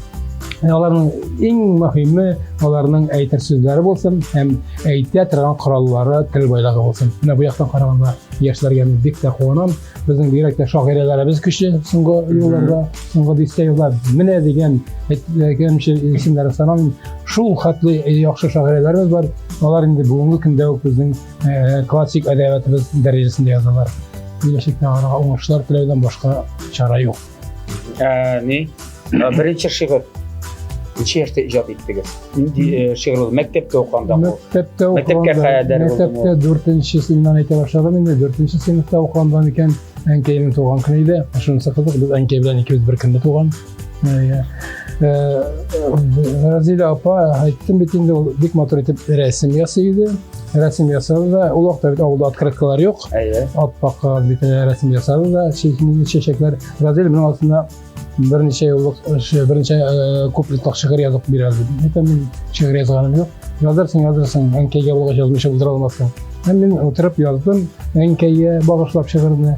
Аларның иң мөһиме аларның әйтер сүзләре булсын һәм әйтә торган кораллары, тел байлыгы булсын. Менә бу яктан караганда яшьләргә бик тә куанам. Безнең бигрәк тә шагыйрьләребез көчле соңгы елларда, соңгы дистә еллар менә дигән исемнәр санам. Шул хәтле яхшы шагыйрьләребез бар. Алар инде бүгенге көндә үк безнең классик әдәбиятыбыз дәрәҗәсендә язалар. Киләчәктә аларга уңышлар теләүдән башка чара юк. Беренче шигырь Ничә яшьтә иҗат иттегез? Инде шигырь мәктәптә укганда. Мәктәптә 4-нче сыйныфтан әйтә башладым инде. 4-нче сыйныфта укганда икән Әнкәйнең туган көне иде. Шунысы кызык, без әнкәй белән икебез бер көндә туган. Разилә апа әйттем бит инде ул бик матур итеп рәсем ясый иде. Рәсем ясады да, ул вакытта бит авылда открыткалар юк. Ап-ак бит рәсем ясады да, чәчәкләр. Разилә менә астына берничә еллык, берничә куплетлык шигырь язып бирәлде. Әйтәм мин шигырь язганым юк. Язарсың, әнкәйгә булгач язмыйча булдыра алмассың. Мин отырып яздым, әнкәйгә багышлап шигырьне.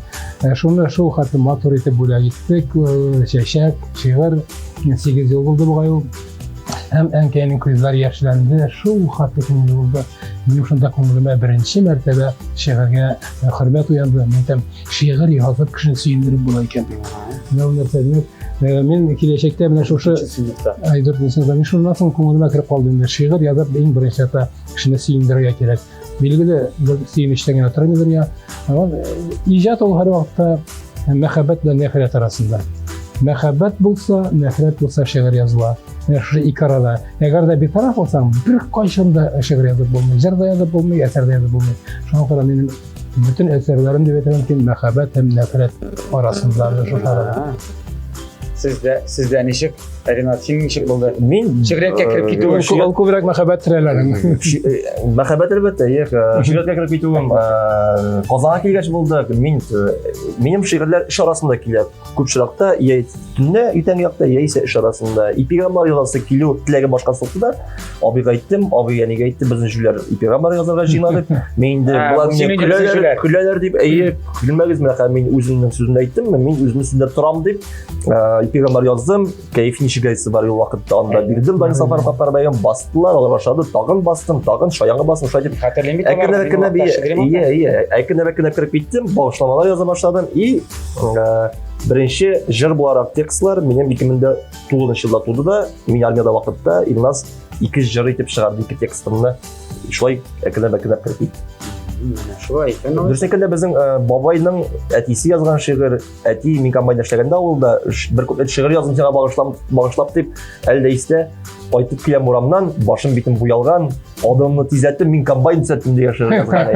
Шуны шул хәтле матур итеп бүләк иттек. Чәчәк, шигырь 8 ел булды бугай ул. Һәм әнкәйнең күзләре яшьләнде. Шул хәтле күңеле булды. Минем шунда күңелемә беренче мәртәбә шигырьгә хөрмәт уянды. Мин әйтәм, шигырь язып кешене сөендереп була икән. Мен киләчәктә менә шушы 4 сыйныфта мин шуннан күңелемә кереп калды инде. Шигырь язып иң беренче кешене сөендерергә кирәк. Билгеле, сөенечтән генә тормыйдыр я. Иҗат ул һәр вакытта мәхәббәт белән нәфрәт арасында. Мәхәббәт булса, нәфрәт булса шигырь языла. Шушы ике арада. Әгәр дә битараф булсаң, бер кайчан да шигырь язып булмый, җыр да язып булмый, әсәр дә язып булмый. Шуңа күрә минем bütün әсәрләрем дип әйтәм ки, мәхәббәт һәм нәфрәт арасында шушы арада. Сездә ничек? Ринат, син ничек булды? Мин Шигъриятка кирип китүең Ул күбрәк мәхәббәт тирәләрен. мәхәббәт әлбәттә, шигъриятка кереп китүем Казанга килгәч булды. Минем шигырьләр эш арасында килә. Күп чиракта я төнлә иртәнге якта яисә эш арасында. Эпиграммар язасы килү теләге башка сылты да. Абыйга әйттем, абый әнигә әйтте, безнең җүләр эпиграммар язарга җыйнадык. Мин инде булар көләләр дип, көлмәгез менә, мин үземнең сүземне әйттем, мин үземнең сүзләр торам дип эпиграммар яздым. Кайф ничегәйсе бар ул вакытта анда бирдем. Дани Сафаров апарбайым бастылар, алар башлады, тагын бастым, тагын шаянга бастым, шулай дип. Хәтерлим бит. Әкрен кереп киттем, башламалар яза башладым и беренче җыр буларак текстлар минем 2009 елда туды да, мин армиядә вакытта Илназ 2 җыр итеп чыгарды, 2 текстымны. Шулай әкрен кереп киттем. Шулай икән. Дөрес әйткәндә безнең бабайның әтисе язган шигырь, әти мин комбайнда эшләгәндә авылда бер күп шигырь язып сиңа багышлап дип, әлдә истә кайтып киләм урамнан, башым битем буялган, адымны тизәттем, мин комбайн төзәттем дигән шигырь язган.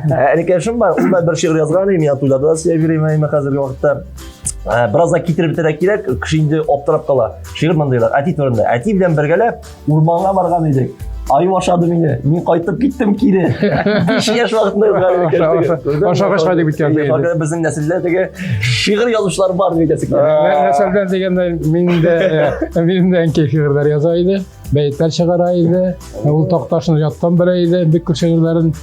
Әнекәшем бар, ул да бер шигырь язган, мин туйларда да сөйләп бирәм хәзерге вакытта. Biraz da kitirip biterek gerek, kişi indi optarap kala. Şiir mandaylar, әти турында. Әти белән бергәләп урманга барган идек. Ayım aşadı beni. Min kaytıp gittim kiri. 5 yaş vaxtında Aşağı kaydı bitken deydi. Bizim nesillerdeki şiir yazmışlar var diye desek. Nesilden degende benim de enke şiirler yazaydı. Beyitler çıkaraydı. Ul Toktaş'ın yattan bireydi. Büyük şiirlerin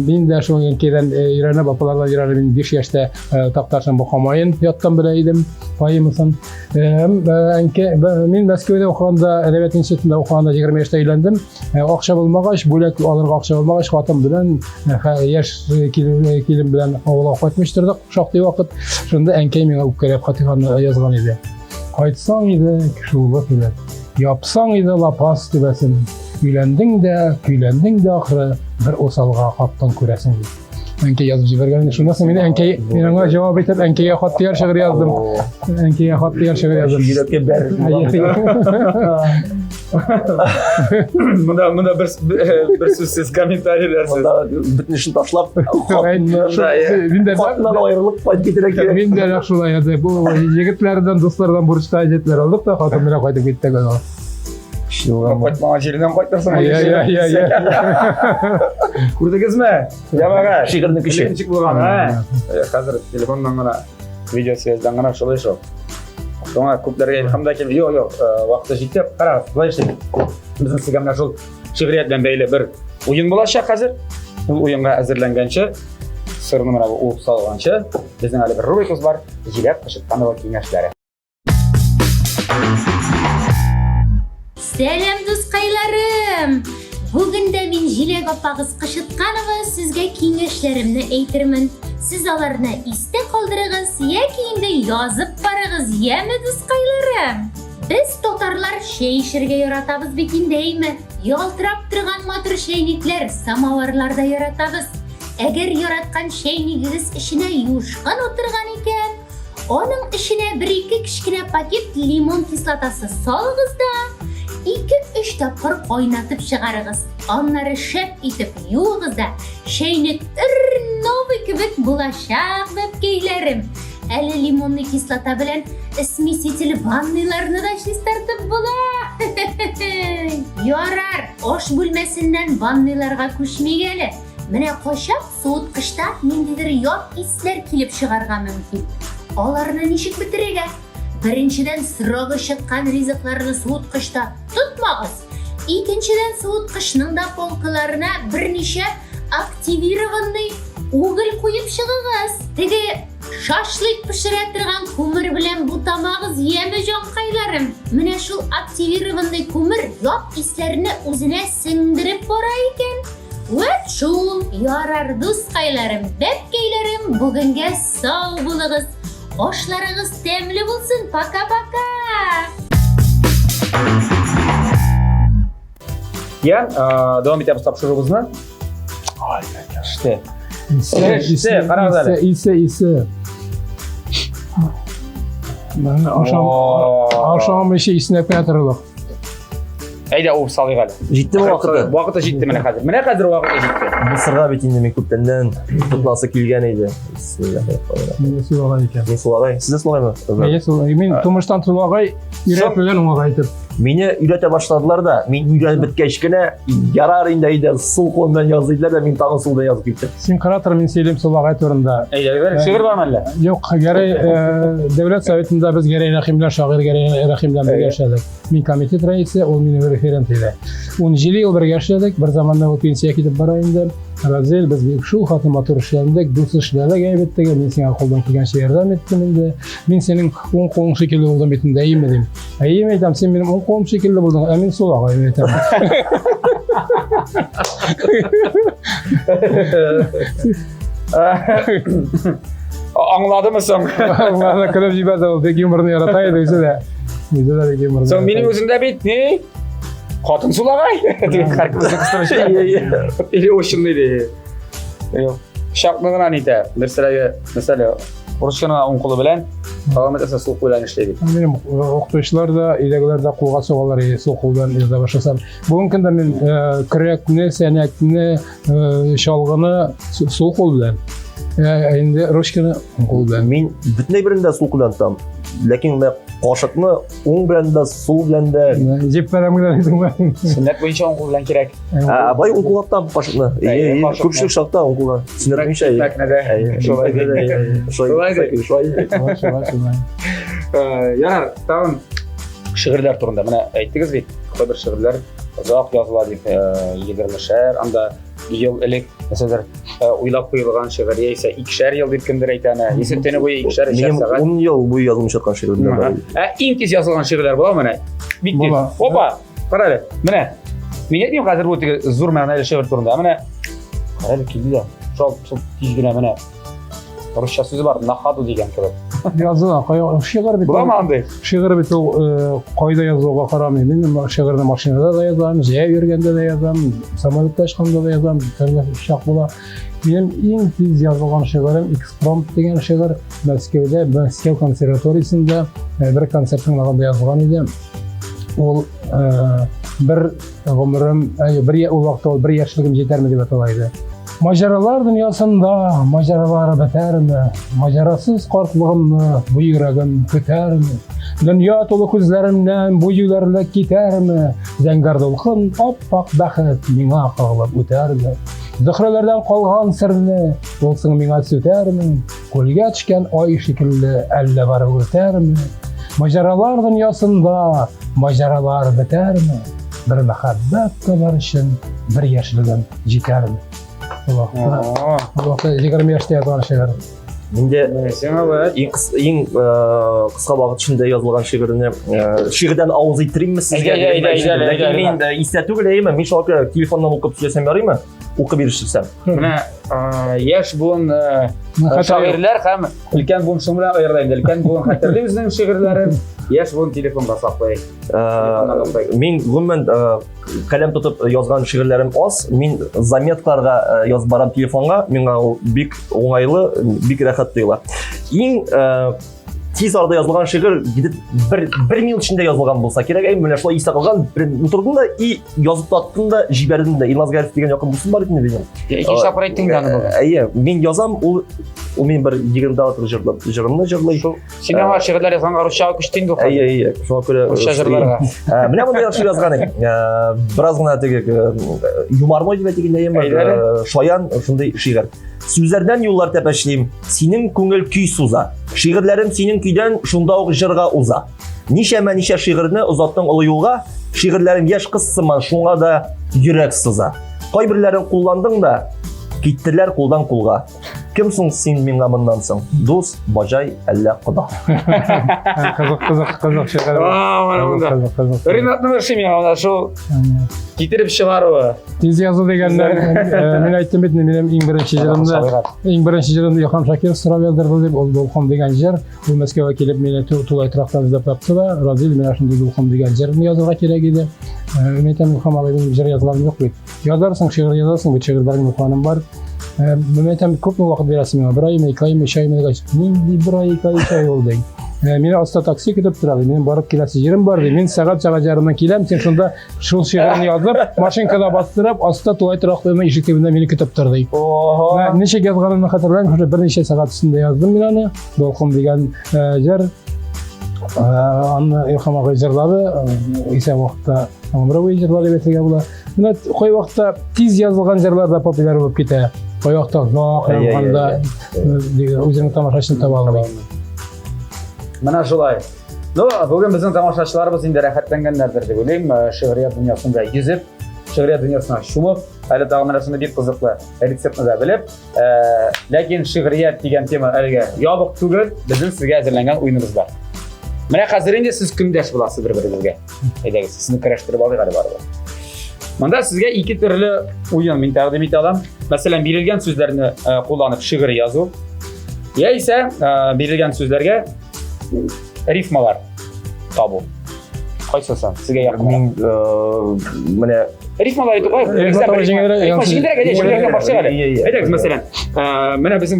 benim de şu enkeden İran'a bapalarla İran'a 5 yaşta Toktaş'ın bu Hamayın yattan bireydim. Payımısın. Мен Мәскәүдә укыганда, Әдәбият институтында укыганда 20 яшьтә өйләндем. Акча булмагач, бүләк алырга акча булмагач, хатын белән яшь килен белән авылга кайтмыштырдык. Шактый вакыт. Шунда әнкәй миңа үпкәләп хатыйганы язган иде. Кайтсаң иде, кишулы килә. Япсаң иде лапас тибәсен. Өйләндең дә, көйләндең дә ахры бер усалга хаттан күрәсең. Әнкәй язып җибәргән. Шуннан соң мин аңа җавап итеп, әнкәйгә хат тияр шигырь яздым. Әнкәйгә хат тияр шигырь яздым. Йөрәккә бәр. Монда бер сүзсез комментарийлар. Бүтән эшен ташлап, Мин дә аерылып кайтып китәргә кирәк. Мин дә шулай язды. Бу егетләрдән, дуслардан бурычта җитләр алдык та хатын белән кайтып киттек аны. Кайтмаган җиреннән кайтырсың. Я. Күрдегезме? Ямага. Шигырьне кеше. Ничек булган, а? Хәзер телефоннан гына, видео связьдан гына шулай шул. Шуңа күпләргә илһам да килде. Юк, вакыты җитеп, карагыз, булай эшләйбез. Безнең сезгә менә шул шигърият белән бәйле бер уен булачак хәзер. Ул уенга әзерләнгәнче, сырны менә бу салганчы, безнең әле бер рубрикабыз бар. Җиләк кышытканова киңәшләре. Сәлам дускайларым! Бүген дә мин Җиләк апагыз Кышытканова сезгә киңәшләремне әйтермен. Сез аларны истә калдырыгыз яки инде язып барыгыз, яме дускайларым? Без татарлар чәй эчәргә яратабыз бит инде. Ялтырап торган матур чәйникләр, самаварларда яратабыз. Әгәр яраткан чәйнигегез эченә юшкан утырган икән, аның эченә 1-2 кичкенә пакет лимон кислотасы салыгыз да 2-3 тапкыр кайнатып чыгарыгыз. Аннары шәп итеп юыгыз да чәйнек новый кебек булачак бәпкәйләрем. әле лимонный кислота белән смеситель ванныйларны да чистартып була. Ярар, аш бүлмәсеннән ванныйларга күчмик әле. Менә качак суыткычта ниндидер ят исләр килеп чыгарга мөмкин. Аларны ничек бетерергә? Беренчедән сырагы чыккан ризыкларны суыткычта тотмагыз. Икенчедән суыткычның да полкаларына берничә активированный уголь куеп чыгыгыз. Теге шашлык пешерә торган күмер белән бутамагыз, яме җанкайларым. Менә шул активированный күмер ят исләрне үзенә сеңдереп бара икән. Вәт шул, ярар дускайларым, бәпкәйләрем, бүгенгә сау булыгыз. Ашларыгыз тәмле булсын. Пока-пока. Yani devam ettiğimiz tapşırığımızla. İşte. İşte, karar İse. Ben akşam bir şey isnep yatırılıq. Eyde o salı gali. Җитте бу вакыты. Vakıta җитте менә хәзер. Менә хәзер вакыты җитте. Мисырга бит инде мен күптәннән тупласы килгән иде. Мен сулағай икән. Мин сулагай. Сез дә сулагаймы? Мен тумыштан сулағай, өйрәтмәгән уңайып. Мине өйрәтә башладылар да, мин өйрәнеп беткәч кенә ярар инде әйдә сул кулы белән яздылар да мин тагын сулда язып киттем. Син каратыр, мен сөйләм сулағай турында. Eyde şiir var mı әллә? Юк, Гәрәй Дәүләт Советында без Гәрәй Рәхимләр, шагыйрь Гәрәй Рәхимләр бергә эшләдек. Мин комитет рәисе, ул минем референт иде. 17 ел бергә эшләдек. Бер заманда ул пенсия китеп бара инде. Разел без бик шул хатын матур эшләдек, дус эшләдек әйбәттәге. Мин сиңа кулдан килгәнчә ярдәм иттем инде. Мин синең уң кулың шикелле булдым бит инде, әйеме дим. Әйеме әйтәм, син минем уң кулым шикелле булдың, ә мин сулагай әйтәм. Anladı mısın? Anladım, kılıp jiberdi ol. Pek yumurunu yarataydı özü de. Özü de pek yumurunu. Sen benim özümde bit ne? Katın sulagay. Karkımızı kıstırmış. İyi hoşumdaydı. Şaklığına neydi? Mesela Rusçana on kolu bilen Ağamet esa sol qo'ylan ishlaydi. Benim o'qituvchilar da, uydagilar da qo'lga so'g'alar, sol qo'ldan yoza boshlasham. Bugungi kunda men kirakni, sanakni, sholg'ini sol qo'l bilan. Endi ruchkani o'ng qo'l bilan. Men butunlay birində sol qo'ldan tutam. Lekin men qoshiqni o'ng bilan da, sol bilan da jeb beraman aytdim. Sunnat bo'yicha o'ng qo'l bilan kerak. Boy o'ng qo'ldan tutam qoshiqni. Ko'pchilik shaqda o'ng qo'ldan. Sunnat bo'yicha. Yanar, tag'in shi'rlar turunda. Mana aytdingiz bit, bir shi'rlar uzoq yoziladi, 20 anda yil elek mesela uylab qo'yilgan shi'r esa 2 yil deb kimdir aytani. Esenteni bo'yi 2 saat. Mening 10 yil bo'yi yozilmiş atgan shi'rlar bor. Eng tez yozilgan shi'rlar bo'la mana. Bitti. Opa, qarali. Mana. Men aytdim hozir bu zo'r ma'noli shi'r turunda. Mana qarali keldi. Shol tezgina mana Ruscha so'zi bor, nahadu degan kirib. Yazılan, şiir bit. Bular mı anday? Şiir bit o qayda yazığa qaramayman. Men şiirni mashinada da yazam, jaya yurganda da yazam, samolyotda chiqqanda da yazam, turli shaq bo'la. Mening eng tez yozilgan shiirim Exprompt degan shiir. Moskvada, Moskva konservatoriyasida bir konsertlarda yozilgan edi. Ol bir umrim, o vaqtda 1 yoshligim yetarmi deb atalaydi. Maceralar dünyasında maceralar biter mi? Macerasız korkluğumla bu yüreğim küter mi? Dünya dolu gözlerimden bu yülerle gider mi? Zengar dolkun oppak baxet mina kağılıp öter mi? Zıhrelerden kalgan sırrını olsun mina süter mi? Kolga çıkan ay şekilli elle var öter mi? Maceralar dünyasında maceralar biter mi? Bir muhabbet kadar için bir yaşlığım yeter mi? Allah'ta 20 yaşta yazılan şeyler. Менде ең қысқа уақыт ішінде жазылған шиғырны шиғырдан ауыз иттіреймін сізге. Мен есте түгіл әйімі, мен шалқы телефоннан оқып сөйлесем яраймы? Оқып берішсем. Мына яш буын шағирлер һәм үлкен буын шың белән аерылайын. Үлкен буын хәтерле үзенең шигырьләрен, яш буын телефонга саклый. Мен гомумән каләм тотып язган шигырьләрем аз. Мин заметкаларга язып барам телефонга. Миңа ул бик уңайлы, бик рәхәт тоела. Иң tez arada yazılgan şiir gidip bir minut içinde yazılgan bolsa kerak. Менә шулай истә калган. Утырдым да и язып таттым да, җибәрдем дә. Илназ Гариф дигән якын булсын бар идеме дигән. Икенче тапкыр әйттең дә аны бүген. Әйе, мин язам, ул мен бер 20 датыр җырлымны җырлый. Син аңа шигырьләр язганга русчага күчтең дә. Әйе, шуңа күрә Русча җырларга. Менә монда яхшы язган идем. Бераз гына теге юморной дип әйтгәндә, шаян шундый шигырь. Сүзләрдән юллар тәпәшлим, синең күңел көй суза. Шигырьләрем синең көйдән шунда ук җырга уза. Ничә шигырьне озаттың олы юлга, шигырьләрем яшь кыз сыман шуңа да йөрәк сыза. Кайберләрен кулландың да, киттеләр кулдан кулга. Кем соң син миңа моннан соң? Дус, бажай, әллә кода. Кызык шигырь. Ринатның эше миңа шу китереп чыгаруы. Тез язу дегенде мен айттым бит, менин иң беренче җырымда Илһам Шакиров сорап яздырды дип, ул Дулкын дигән җыр. Ул Мәскәүгә килеп мине тулай трактан эзләп тапты да, Разил менә шундый Дулкын дигән җырны язарга кирәк иде. Мен әйтәм, Илһам агайның җыр язганы юк бит. Язарсың, шигырь язарсың, бу шигырьләрнең укганым бар. Мен әйтәм, күпме вакыт бирәсең миңа? 1 ай, 2 ай, 3 ай дигәч, нинди 1 ай, 2 ай, 3 ай ул ди. Мені аста такси көтіп тұрады, мен барып келесі жерім бар дейді. Мен сағат жарымнан келем, сен сонда шул шиғырын yazып, машинкада бастырып, аста тулай тұрақтығына ишік тебінде мені күтіп тұр дейді. Неше жазғанымды қатырбаймын, бірнеше сағат үстінде яздым мен аны, Долқын деген жер. Аны Илһам ағай жырлады, есе уақытта Амыровый жырлады бетіге бұла. Мені қой уақытта тез жазылған жырлар да популяр болып кетті. Қой уақытта ұзақ қойғанда өзінің тамашашын таба алмайды. Менә шулай. Бүген безнең тамашачыларыбыз инде рәхәтләнгәннәрдер дип уйлыйм. Шигърият дөньясында йөзеп, шигърият дөньясына шумып, әле тагын нәрсәне бик кызыклы рецептны да белеп, ләкин шигърият дигән тема әлегә ябык түгел, безнең сезгә әзерләнгән уеныбыз бар. Менә хәзер инде сез кемдәш буласыз бер-берегезгә. Әйдәгез, сезне көрәштереп алыйк әле барыбыз. Монда сезгә ике төрле уен мин тәкъдим итә алам. Мәсәлән, бирелгән сүзләрне кулланып шигырь язу, яисә бирелгән сүзләргә рифмалар табу. Кайсысы сезгә якын? Мин менә рифмалар итеп куйып, әйдәгез, мәсәлән, менә безнең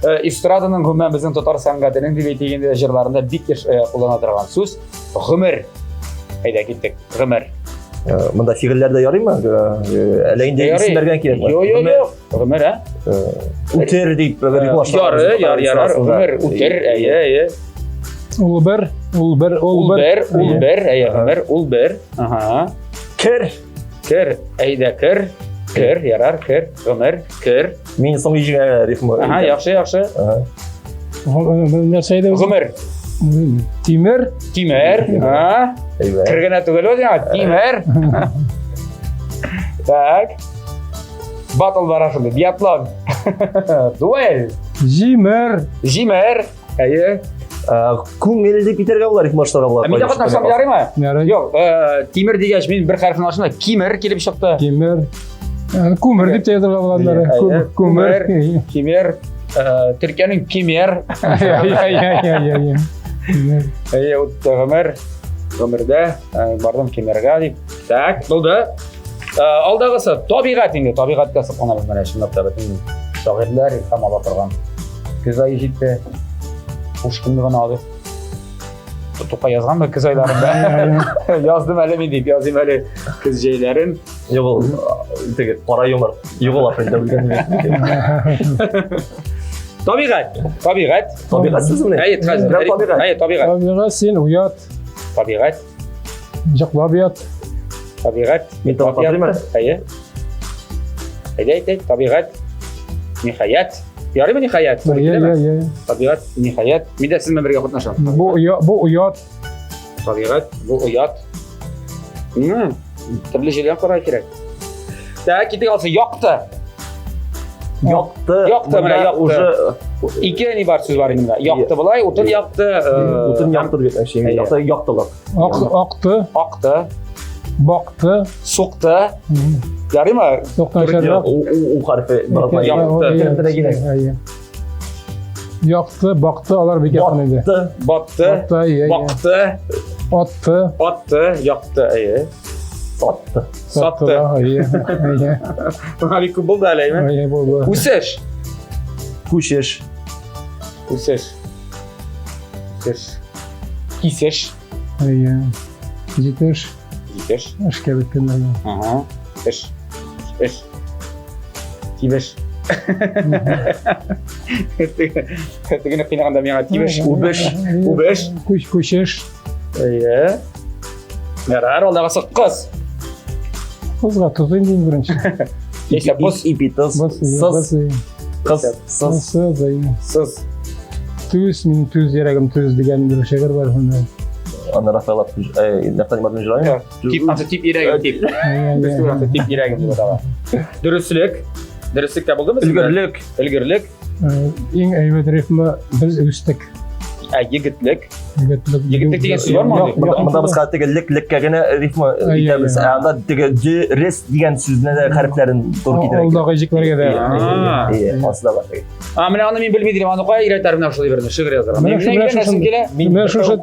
эстраданың гомумән безнең татар сәнгатенең дип әйтгәндә җырларында бик куллана торган сүз гомер. Әйдә киттек, гомер. Монда фигыльләрдә ярыймы? Әле инде исемләргә кирәкме? Юк, гомер, үтер дип рифмалаштыралар. Ярар, гомер, үтер, әйе. Ул бер. Ага. Кер. Әйдә, кер, ярар, гомер, кер. Мин соң җиңә рифма. Ага, яхшы. Нәрсә иде? Гомер. Тимер. Ага. Кергәнә түгел ул, Тимер. Так. Батл бара шунда, биатлон. Дуэль. Җимер. Әйе. Күңел дип китәргә булар, рифмалаштырырга булар. Мин дә катнашам ярыймы? Ярый. Юк, Тимер дигәч мин бер хәрфне ашына Кимер килеп чыкты. Кимер. Күмер дип язырга булганнары. Күмер. Кимер. Төркиянең Кимер. Әйе, гомер. Гомердә бардым Кимергә дип. Так, булды. Алдагысы табигать инде, табигатькә сыпканабыз менә шундый да бөтен шагыйрьләр һәм ала торган. Көз ае җитте. Пушкинны гына алып. Тупа язганмы көз айларында? Яздым әле мин дип, языйм әле көз җәйләрен. Юк, теге кара юмор. Юк, африкада белгән. Табигать сүземе? Әйе, табигать. Әйе, табигать. Табигать син уят. Табигать. Җаклап ят. Табигать. Мин табигать. Әйе. Әйдә, табигать. Нихаят. Ярыймы нихаят? Әйе. Табигать, нихаят. Мин дә сезмен бергә катнашам. Бу уят. Табигать, бу уят. Төрле җиргә карар кирәк. Так, китик алса якты. Якты менә уже ике ни бар сүз бар инде. Якты булай, утын якты. Утын якты дип әйтәм. Якты яктылык. Акты. Бакты. Сукты. Ярыймы? У хәрфе якты. Якты, бакты, алар бик якын иде. Батты. Атты, якты, әйе. Сатты. Әйе. Бу бик булды әле, әйме? Әйе, булды. Үсеш. Күчеш. Кисеш. Жетеш. Жетеш. Ішке біткендер. Ага. Эш. Тибеш. Тегене қинағанда меңа тибеш. Убеш. Көшеш. Иә. Нәрар алдағы қыз. Қызға тұз дейін бірінші. Есе бұс. Ипитыз. Сыз. Қыз. Сыз. Түз, менің түз ерегім түз деген бір шегір бар. Аны Рафаэлат Нефтаниматын жырайын. Тип ирегім тип. Тип ирегім деп атаға. Дұрыстық та болды ма? Үлгірлік. Ең әйбет рифмі біз өстік. Егітлік. Егітлік деген сөз бар ма? Мында біз қатыға лік гәне рифма итәбіз. Анда теге рес деген сүзіне де харфләрін doğru китерек. Олдағы ежеклерге де. Асыда бар. Менә аны мин белмидем, аны кай өйрәтәрмен шулай берне, шигырь язарга. Мен килә? Мен шушы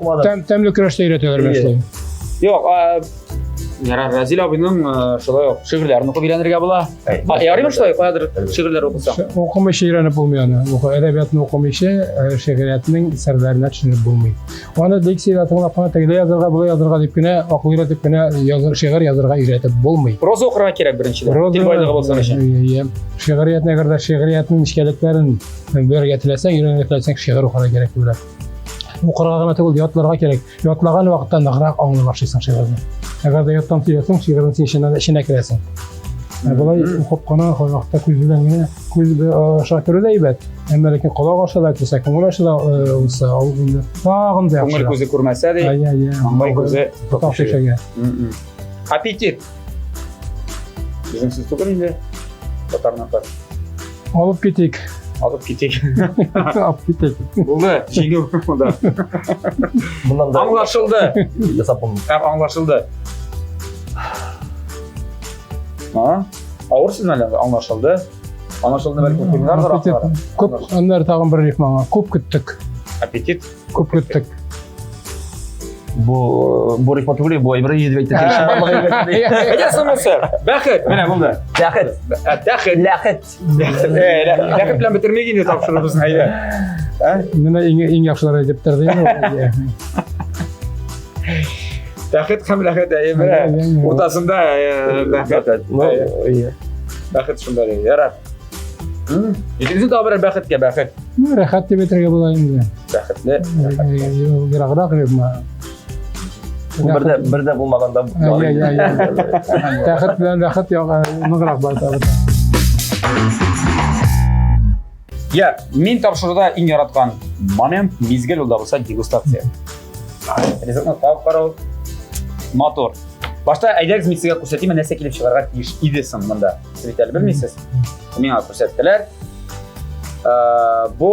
тәмле көрәштә өйрәтәләр мен шулай. Юк, Разил абыйның шулай шигырьләрен укып өйрәнергә була. Ярыймы шулай, каядыр шигырьләр укысаң? Укымыйча өйрәнеп булмый аны. Әдәбиятны укымыйча шигъриятның серләренә төшенеп булмый. Аны дикциятын апана тегелә язарга, була язарга дип кенә, акыл өйрәтеп кенә шигырь язарга өйрәтеп булмый. Проза укырга кирәк беренчедән. Тил байлыгы булсын өчен. Шигъриятны әгәр дә шигъриятның нечкәлекләрен белергә теләсәң, өйрәнергә теләсәң шигырь укырга кирәк булыр. Укырга гына түгел, ятларга кирәк. Ятлаган вакытта ныграк аңлый башлыйсың шигырьне. Әгәр дә яттан киләсәң, шигырьнең син эченә керәсең. Болай укып кына вакытта күз белән генә күз аша күрү дә әйбәт. Әмма ләкин колак аша да күрсә, күңел аша да улса, ул инде тагын да яхшы. Күңел күзе күрмәсә дә, аңлый күзе тоташыга. Аппетит. Безнең сүз түгел инде. Татарныкы. Алып китик. Алып китик. Аппетит. Булды, җиңел монда. Bundan da Аңлашылды. ясап булмый. Аңлашылды. Авыр сүз мәле аңлашылды. Аңлашылды бәлки күңелләр дараклары. Күп аннар тагын бер рифмага. Күп көттүк. Аппетит. Күп көттүк. Bu rifma түгел, бу әйбер йөзеп әйтә. Әйдә сынысы. Бәхет. Менә булды. Ләхет. Дәхет. Ләхет. Ләхет белән бетермәгән инде тапшырыбызны әйдә. Менә иң яхшылары дип торды инде. Бәхет һәм ләхет әйбер. Уртасында бәхет. Бәхет шунда ярар. Икенче табыр бәхеткә бәхет. Рәхәт дип әйтергә була инде. Бәхетле. Яраграк рифма. Бердә булмаганда. Тәхет белән рәхәт ныграк бар табыт. Я, мин тапшыруда иң яраткан момент мизгел улда булса дегустация. Ризыкны табып карау мотор. Башта әйдәгез мин сезгә күрсәтим, нәрсә килеп чыгарга тиеш идесен монда. Сез бит әле белмисез. Миңа күрсәттеләр. Бу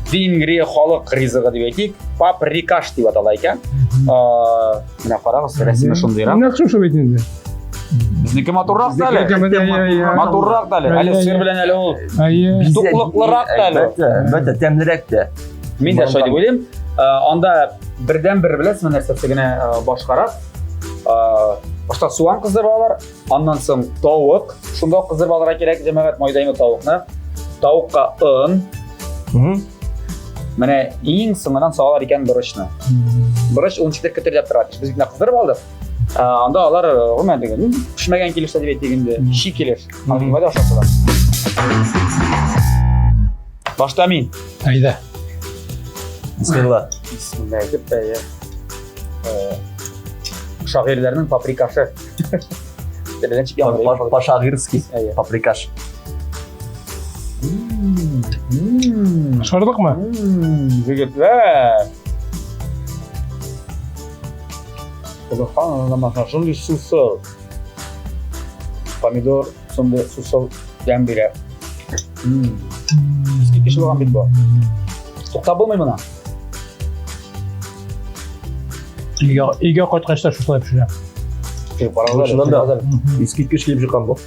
Венгрия халык ризыгы дип әйтик, паприкаш дип атала икән. Менә карагыз, рәсеме шундыйрак. Нәкъ шул бит инде. Безнеке моторрак та әле. Моторрак та әле. Әле сыр белән әле ул. Туклыклырак та әле. Бәтә тәмлерәк тә. Мин дә шулай дип уйлыйм. Анда бердән-бер беләсезме нәрсәсе генә башкарак. Башта суан кыздырып алалар, аннан соң тавык. Шунда кыздырып алырга кирәк, җәмәгать майдаймы тавыкны. Тавыкка ын. Менә иң соңыннан салалар икән борычны. Борыч ул ничек көтелеп тора. Без бит кыздырып алдык. Анда алар гомән дигән, пешмәгән килеш дип әйтгәндә, ши килеш. Аңлый да ашасылар. Башта мин. Әйдә. Бисмилла. Бисмилла дип тә я. Шагыйрьләрнең паприкашы. Теләгән чик яңгыр. Пашагирский. Паприкаш. Шардыкмы? Җегетләр. Кулахан намазын сусыл. Помидор сонда сусыл ям бирә. Иске кеше булган бит бу. Туктап булмый моны. Өйгә кайткачта шулай пешерә. Шуннан да искиткеч килеп чыккан бу.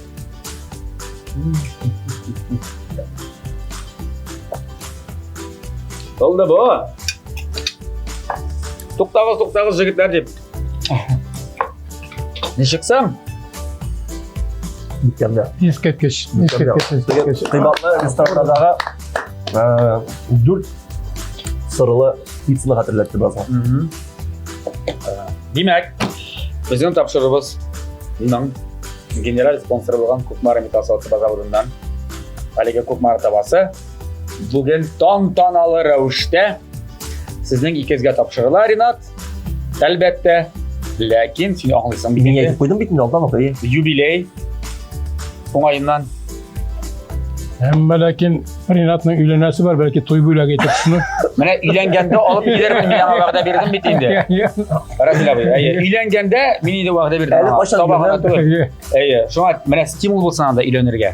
Oldu bu. Туктагыз жигитлер дип. Не чыксам? Мükemmel. Ескерткеч. Кыйбатлы рестораннардагы 4 сырлы Пиццаны хәтерләтте biraz. Демәк, безнең тапшырыбыз генераль спонсоры булган Кукмара металл заводыннан әлеге Кукмара табасы бүген тантаналы рәвештә сезнең икезгә тапшырыла, Ринат. Әлбәттә, ләкин син аңлыйсың бит Мин инде. әйтеп куйдым бит инде алдан апай. Юбилей уңайыннан. Әмма ләкин Ринатның өйләнәсе бар, бәлки туй бүләге итеп шуны. Менә өйләнгәндә алып килермен, мин аңа вәгъдә бирдем бит инде. Разил абый, өйләнгәндә мин инде вәгъдә бирдем. Әле кайчан Табагына бирдең? түгел. Шуңа менә стимул булсын анда өйләнергә.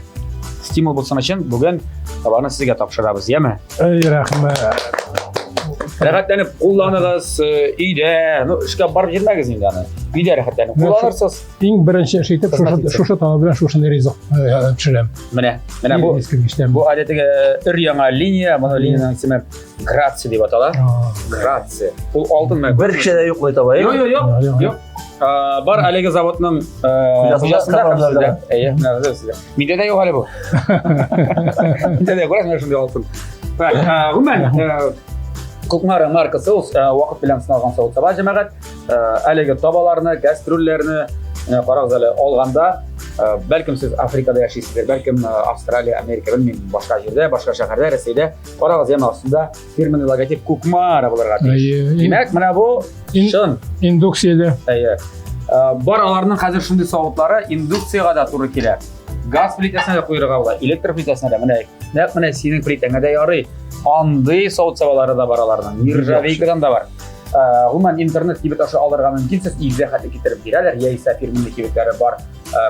Стимул булсын өчен бүген табаны сезгә тапшырабыз, яме? Эй, рәхмәт. Рәхәтләнеп кулланыгыз өйдә, эшкә барып йөрмәгез инде аны. Өйдә рәхәтләнеп кулланырсыз. Иң беренче эш итеп шушы тама белән шушындай ризык пешерәм. Менә бу Искергечләм. бу әдәтеге өр-яңа линия, моны линияның исеме Грация дип атала. Грация. Ул алтын мәгълүм. Бер кеше дә юк бит апай. Юк. Бар әлеге заводның хуҗасында һәм сездә. Менә сездә. Миндә дә юк әле бу. Миндә дә күрәсезме шундый алтын. Гомумән, Кукмара маркасы ул вакыт белән сыналган савыт таба җәмәгать. Әлеге табаларны, гастрольләрне карагыз әле алганда, бәлкем сез Африкада яшисездер, бәлкем Австралия, Америка, белмим, башка җирдә, башка шәһәрдә, Россиядә карагыз яма астында фирменный логотип Кукмара булырга тиеш. Димәк, менә бу шын. Индукцияле. Бар аларның хәзер шундый савытлары индукциягә да туры килә. Газ плитәсенә дә куйырга була, электр плитәсенә дә. Менә синең плитәңә дә ярый. Андый савыт сабалары да бар аларның. Нержавейкадан да бар. Гомумән интернет кибет аша алырга мөмкин, сез игезә хәтле китереп бирәләр, яисә фирменный кибетләре бар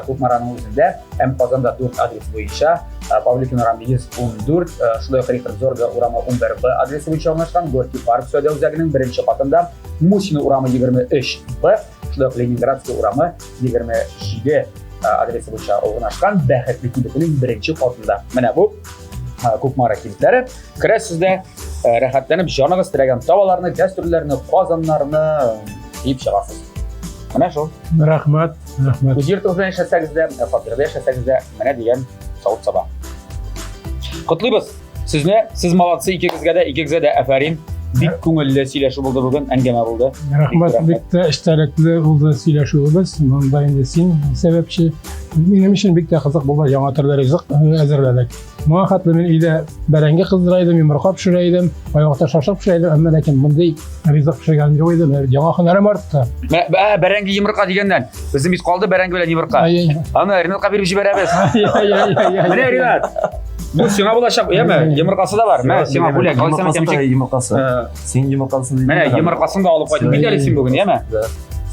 Кукмараның үзендә, һәм Казанда 4 адрес буенча, Павликин урамы 114, шулай ук Рихтер Зорга урамы 11Б адресы буенча урнашкан, Горький парк сәүдә үзәгенең 1нче катында, Мусина урамы 23Б, шулай ук Ленинградский урамы 27 адресы буенча урнашкан, Бәхетле кибетенең 1нче катында. Менә бу Кукмара кибетләре. Керәсездә рәхәтләнеп җаныгыз теләгән табаларны, гастрольләрне, казаннарны киеп чыгасыз. Менә шул. Рәхмәт. Үз йортыгыз белән яшәсәгез дә, фатирда яшәсәгез дә, менә дигән савыт саба. Котлыйбыз сезне, сез молодцы, икегезгә дә афарин. Бик күңелле сөйләшү булды бүген, әңгәмә булды. Рәхмәт, бик тә эчтәлекле булды сөйләшүебез. Монда инде син сәбәпче. Минем өчен бик тә кызык булды, яңа төрле ризык әзерләдек. Моңа хәтле мин өйдә бәрәңге кыздыра идем, йомырка пешерә идем, аякта шашып пешерә идем, әмма ләкин мондай ризык пешергән юк иде. Яңа һөнәрем артты. Бәрәңге йомырка дигәннән, безнең бит калды бәрәңге белән йомырка. Аны Ринатка биреп җибәрәбез. Менә Ринат. Бу сиңа булачак, яме? Йомыркасы да бар. Менә сиңа бүләк. Алсам тәмчек. Йомыркасы. Син йомыркасын. Менә йомыркасын да алып кайт. Бит әле син бүген, яме?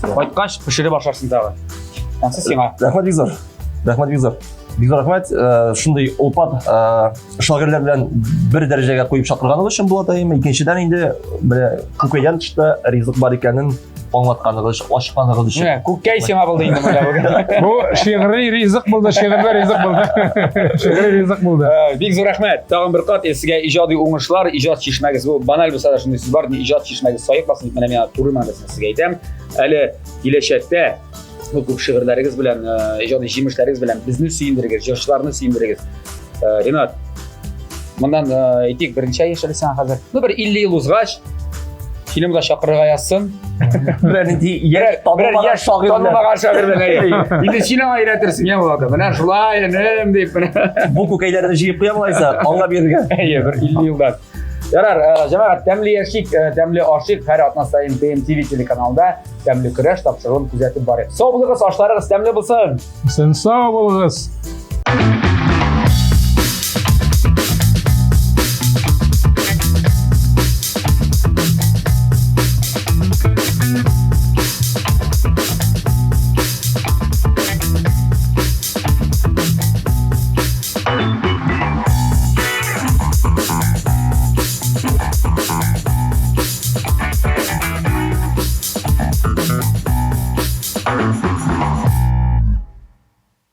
Кайткач пешереп ашарсың тагы. Ансы сиңа. Рәхмәт бик зур. Рәхмәт бик зур. Бик зур рәхмәт. Шундый улпат шагыйрьләр белән бер дәрәҗәгә куеп чакырганыгыз өчен була таимы. Икенчедән инде менә күкәйдән тышта ризык бар икәнен аңлатканыгыз, ачканыгыз өчен. Менә күкәй сиңа булды инде менә бүген. Бу шигъри ризык булды, шигъри ризык булды. Шигъри ризык булды. Бик зур рәхмәт. Тагын бер кат сезгә иҗади уңышлар, иҗат чишмәгез бу баналь булса да шундый сүз бар, иҗат чишмәгез саеп бассын дип менә мин туры мәгънәсендә сезгә әйтәм. Әле киләчәктә бу күп шигырьләрегез белән, иҗади җимешләрегез белән безне сөендерегез, җырчыларны сөендерегез. Ринат, моннан әйтик, беренче яшәлсәң хәзер. Бер 50 ел узгач фильмга чакырырга язсын. Берәр Танылмаган шагыйрь белән. Инде син аңа өйрәтерсең, я булады. Менә шулай энем дип менә. Бу күкәйләрне җыеп куя булайса, аңа бирергә. Бер 50 елдан. Ярар, җәмәгать, тәмле яшик, тәмле ашик һәр атна саен BMTV телеканалында тәмле көрәш тапшыруын күзәтеп барыйк. Сау булыгыз, ашларыгыз тәмле булсын. Сен сау булыгыз.